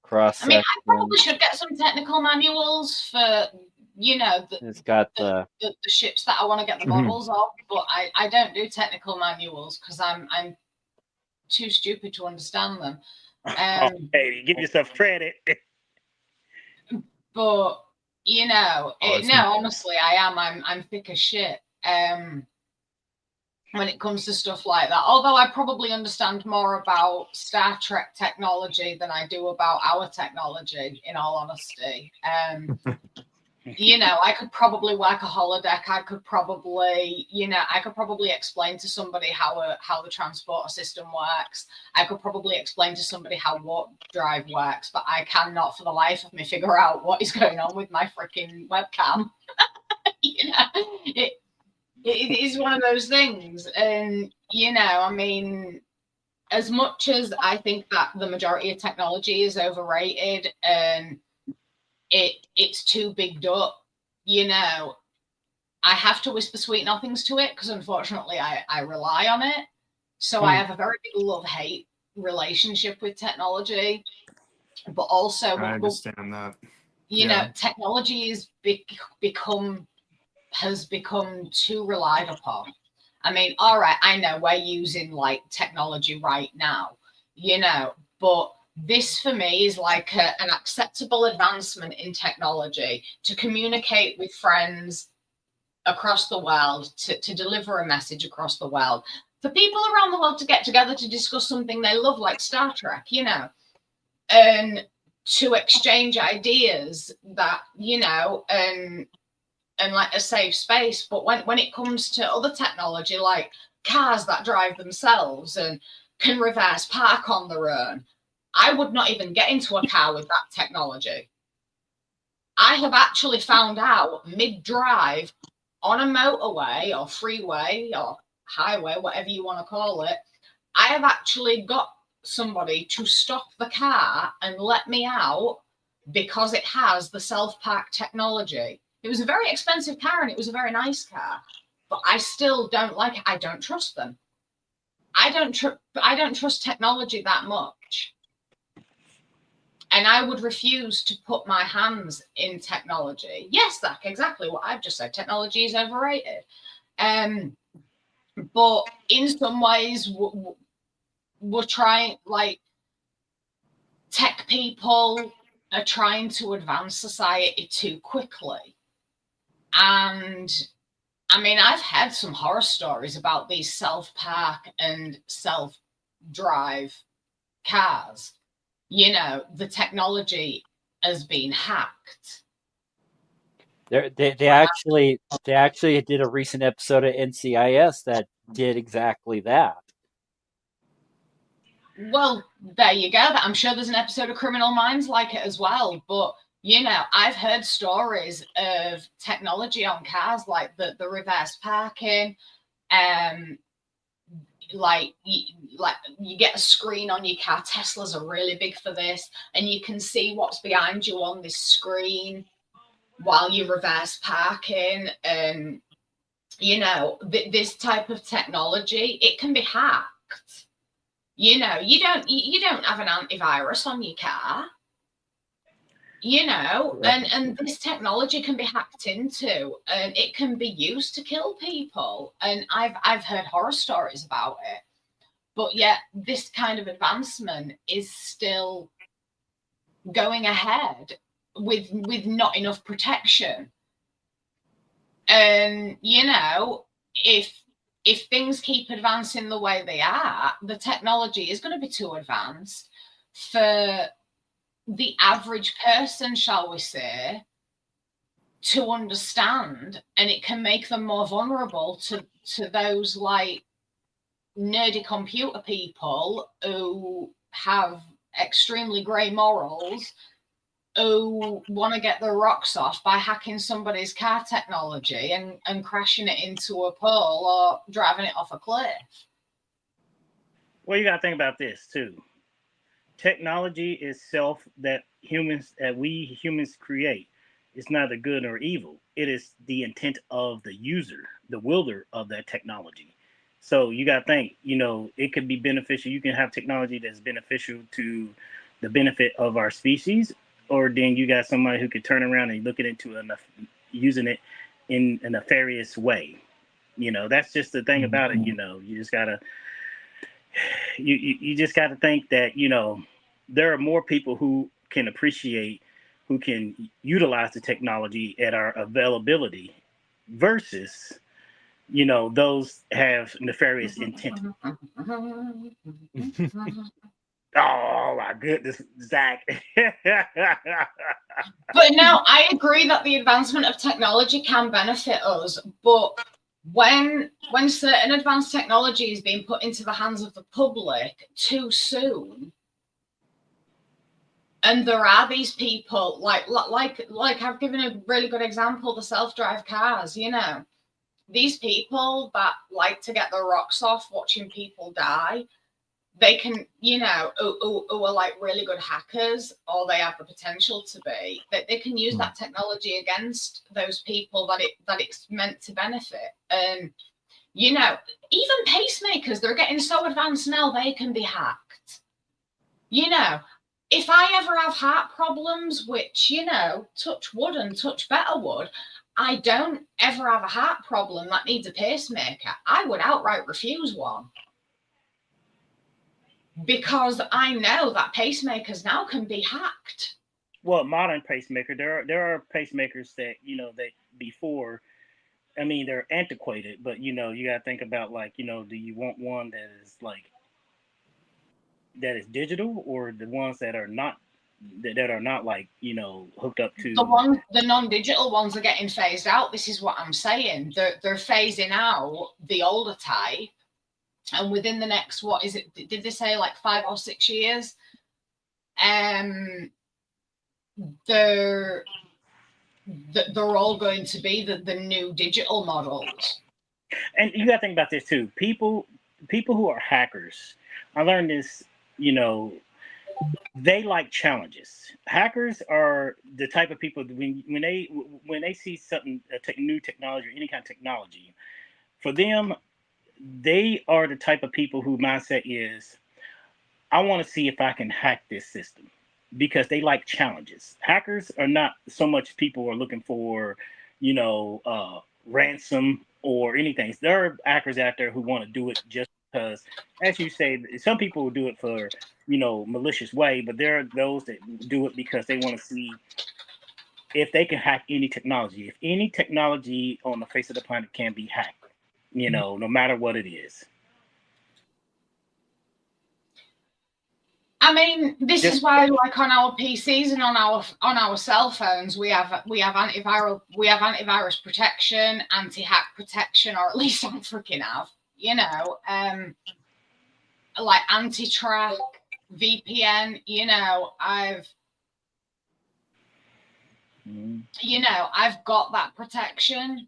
cross section. I mean, I probably should get some technical manuals for it's got the ships that I want to get the models of, but I don't do technical manuals because I'm too stupid to understand them. Hey, give yourself credit. But honestly, I am. I'm thick as shit. When it comes to stuff like that, although I probably understand more about Star Trek technology than I do about our technology, in all honesty. I could probably work a holodeck. I could probably explain to somebody how the transporter system works. I could probably explain to somebody how warp drive works, but I cannot for the life of me figure out what is going on with my freaking webcam. It is one of those things. And, I mean, as much as I think that the majority of technology is overrated and it's too bigged up, I have to whisper sweet nothings to it because unfortunately I rely on it. So I have a very big love-hate relationship with technology. But also, I understand that. Technology has become too relied upon. I mean, all right, I know we're using like technology right now, but this for me is like an acceptable advancement in technology to communicate with friends across the world to deliver a message across the world for people around the world to get together to discuss something they love, like Star Trek, you know, and to exchange ideas that, you know, and like a safe space. But when it comes to other technology, like cars that drive themselves and can reverse park on their own, I would not even get into a car with that technology. I have actually found out mid-drive on a motorway or freeway or highway, whatever you want to call it, I have actually got somebody to stop the car and let me out because it has the self-park technology. It was a very expensive car and it was a very nice car, but I still don't like it. I don't trust them. I don't trust technology that much. And I would refuse to put my hands in technology. Yes, Zach, exactly what I've just said. Technology is overrated. But in some ways, we're trying, like, tech people are trying to advance society too quickly. And I mean, I've had some horror stories about these self-park and self-drive cars. You know, the technology has been hacked. They actually did a recent episode of NCIS that did exactly that. Well, there you go. I'm sure there's an episode of Criminal Minds like it as well. But, you know, I've heard stories of technology on cars, like the reverse parking, like you get a screen on your car. Teslas are really big for this, and you can see what's behind you on this screen while you reverse parking. And you know, this type of technology, it can be hacked. You know, you don't have an antivirus on your car, you know, and this technology can be hacked into, and it can be used to kill people. And I've heard horror stories about it, but yet this kind of advancement is still going ahead with not enough protection. And you know, if things keep advancing the way they are, the technology is going to be too advanced for the average person, shall we say, to understand, and it can make them more vulnerable to those like nerdy computer people who have extremely grey morals, who want to get their rocks off by hacking somebody's car technology and crashing it into a pole or driving it off a cliff. Well, you got to think about this too. Technology itself that we humans create is neither good nor evil. It is the intent of the user, the wielder of that technology. So you got to think, you know, it could be beneficial. You can have technology that's beneficial to the benefit of our species, or then you got somebody who could turn around and look at it using it in a nefarious way. You know, that's just the thing about it. You know, you just gotta you just gotta think that, you know, there are more people who can utilize the technology at our availability versus, you know, those have nefarious intent. Oh my goodness, Zach. But no, I agree that the advancement of technology can benefit us, but when certain advanced technology is being put into the hands of the public too soon, and there are these people like I've given a really good example, the self-drive cars, you know, these people that like to get their rocks off watching people die, they can, you know, who are like really good hackers, or they have the potential to be, that they can use that technology against those people that it's meant to benefit. And, you know, even pacemakers, they're getting so advanced now, they can be hacked. You know, if I ever have heart problems, which, you know, touch wood and touch better wood, I don't ever have a heart problem that needs a pacemaker, I would outright refuse one. Because I know that pacemakers now can be hacked. Well, modern pacemaker, there are pacemakers that, you know, that before I mean, they're antiquated, but you got to think about like, do you want one that is digital, or the ones that are not that are not like hooked up to. The non-digital ones are getting phased out. This is what I'm saying. They're phasing out the older type, and within the next, what is it? Did they say like 5 or 6 years? They're all going to be the new digital models. And you got to think about this too. People who are hackers, I learned this. They like challenges. Hackers are the type of people when they see something, new technology or any kind of technology, for them, they are the type of people who mindset is, I want to see if I can hack this system, because they like challenges. Hackers are not so much people who are looking for, ransom or anything. There are hackers out there who want to do it just because, as you say, some people will do it for, malicious way, but there are those that do it because they want to see if they can hack any technology. If any technology on the face of the planet can be hacked, no matter what it is. I mean, this is why, like on our PCs and on our cell phones, we have antivirus protection, anti-hack protection, or at least I freaking have, like anti-track, VPN. I've got that protection.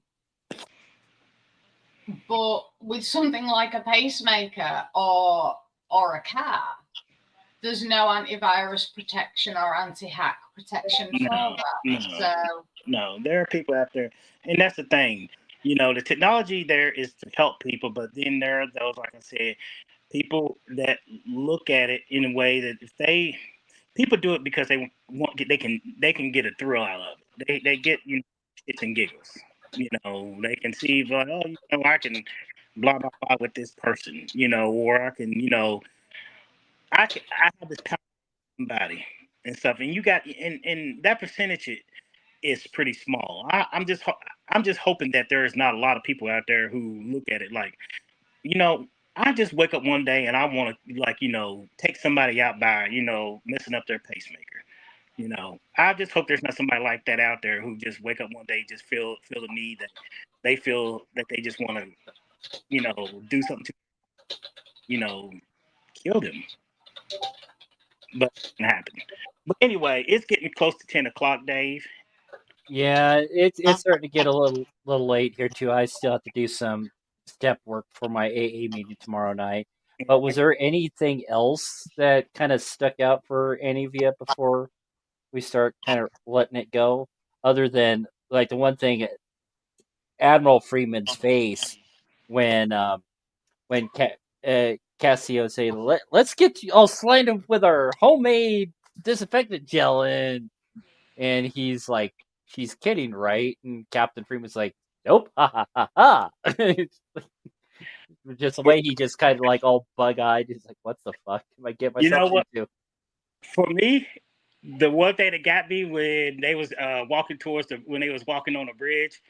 But with something like a pacemaker or a car, there's no antivirus protection or anti-hack protection for that. No, there are people out there, and that's the thing. The technology there is to help people, but then there are those, like I said, people that look at it in a way that people do it because they can get a thrill out of it. They get shits and giggles. They can see like, oh, I can blah blah blah with this person, or I can, I have this power with somebody and stuff, and you got and that percentage is pretty small. I'm just hoping that there is not a lot of people out there who look at it like, I just wake up one day and I want to like, take somebody out by, messing up their pacemaker. I just hope there's not somebody like that out there who just wake up one day, just feel the need that they feel that they just want to, do something to, kill them. But it didn't happen. But anyway, it's getting close to 10 o'clock, Dave. Yeah, it's starting to get a little late here too. I still have to do some step work for my AA meeting tomorrow night. But was there anything else that kind of stuck out for any of you before we start kind of letting it go? Other than like the one thing, Admiral Freeman's face when Cassio say, let's get you all slanted with our homemade disinfectant gel, and he's like, she's kidding, right? And Captain Freeman's like, nope, ha ha ha ha. Just the way he just kind of like all bug-eyed. He's like, what the fuck am I getting myself into? For me, the one thing that got me when they was when they was walking on the bridge,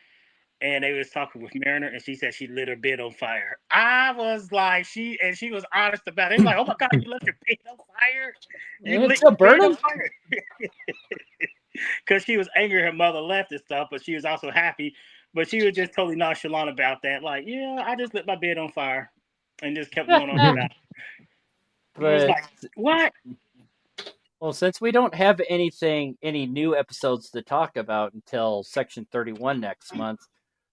and they was talking with Mariner, and she said she lit her bed on fire. I was like, she was honest about it. Like, oh my God, you left your bed on fire? You lit your bed on fire? Because she was angry her mother left and stuff, but she was also happy. But she was just totally nonchalant about that. Like, yeah, I just lit my bed on fire, and just kept going on about it. But I was like, what? Well, since we don't have any new episodes to talk about until Section 31 next month,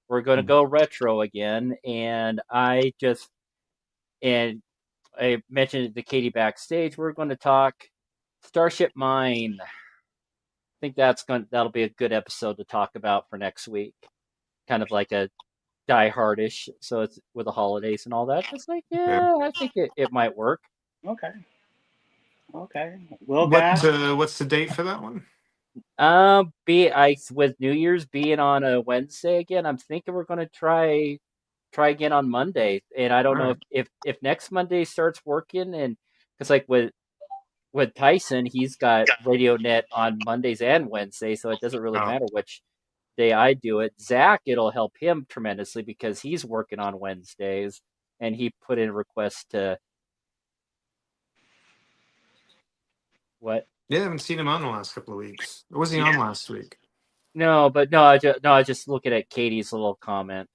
we're going to go retro again. And I mentioned it to Katie backstage. We're going to talk Starship Mine. I think that'll be a good episode to talk about for next week. Kind of like a Die Hardish, so it's with the holidays and all that. It's like, yeah, I think it might work. Okay. Well, guys, what's the date for that one? With New Year's being on a Wednesday again, I'm thinking we're going to try again on Monday, and I don't know if next Monday starts working, and because like with Tyson, he's got RadioNet on Mondays and Wednesdays, so it doesn't really matter which day I do it. Zach, it'll help him tremendously because he's working on Wednesdays, and he put in a request to what? Yeah, I haven't seen him on the last couple of weeks. Or was he on last week? No, but no, I was just looking at Katie's little comment.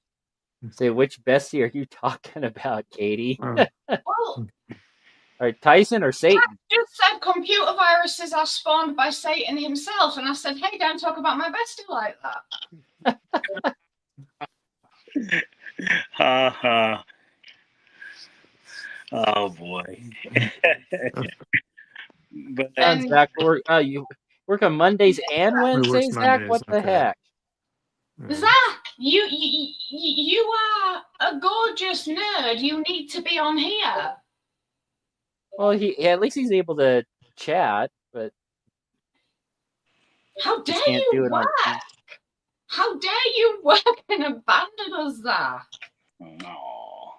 Say, which bestie are you talking about, Katie? Oh. Well, Or Tyson or Satan? just said computer viruses are spawned by Satan himself, and I said, hey, don't talk about my bestie like that. Oh boy. But And- Zach, you work on Mondays and Wednesdays, Zach? Mondays, What the okay. heck? Zach, you are a gorgeous nerd. You need to be on here. Well, at least he's able to chat, but How dare can't do you it on work? How dare you work and abandon us, Zach? oh.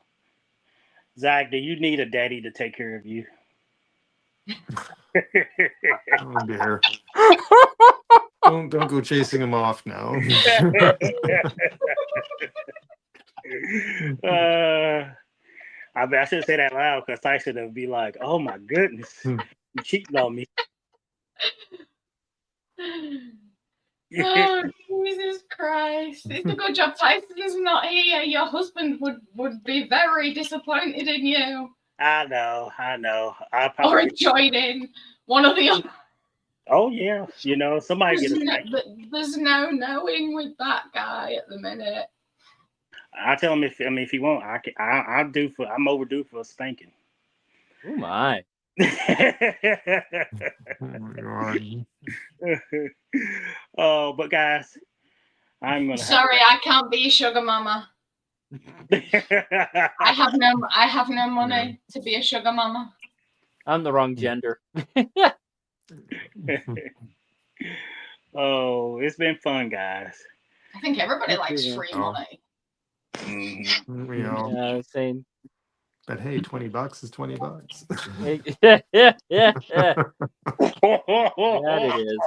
Zach, do you need a daddy to take care of you? Oh dear. Don't go chasing him off now. I mean, I shouldn't say that loud because Tyson would be like, "Oh my goodness, you cheating on me." Oh, Jesus Christ. It's a good job Tyson is not here. Your husband would be very disappointed in you. I know. I Or probably. joining one of the other. Oh yeah, somebody get a spank. There's no knowing with that guy at the minute. I tell him if he won't, I'm overdue for a spanking. oh my. Oh, But guys, I'm gonna. Sorry, I can't be a sugar mama. I have no money to be a sugar mama. I'm the wrong gender. Oh, it's been fun, guys. I think everybody likes Yeah. free money. Mhm. Yeah, same. But hey, $20 is $20. yeah, that it is.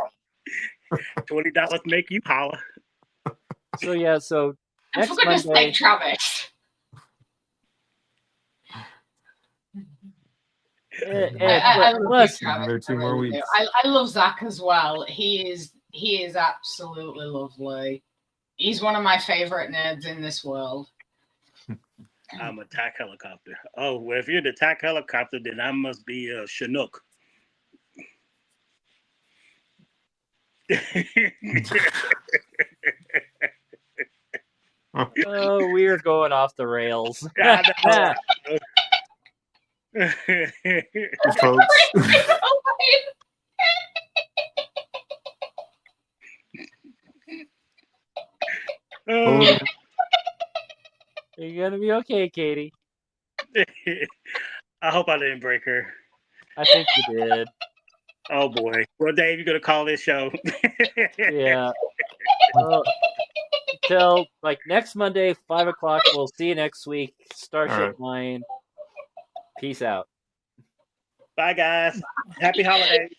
$20 make you holler. So yeah, so And next for goodness Monday. sake, Travis. I love plus, you, Travis. There are 2 more really do. weeks. I love Zach as well. He is absolutely lovely. He's one of my favorite nerds in this world. I'm a attack helicopter. Oh, well, if you're the attack helicopter, then I must be a Chinook. oh, we are going off the rails. Folks. Oh. You're gonna be okay, Katie. I hope I didn't break her. I think you did. Oh boy. Well, Dave, you're gonna call this show. Yeah. Well, till like next Monday, 5:00. We'll see you next week. Starship Line. Peace out. Bye, guys. Happy holidays.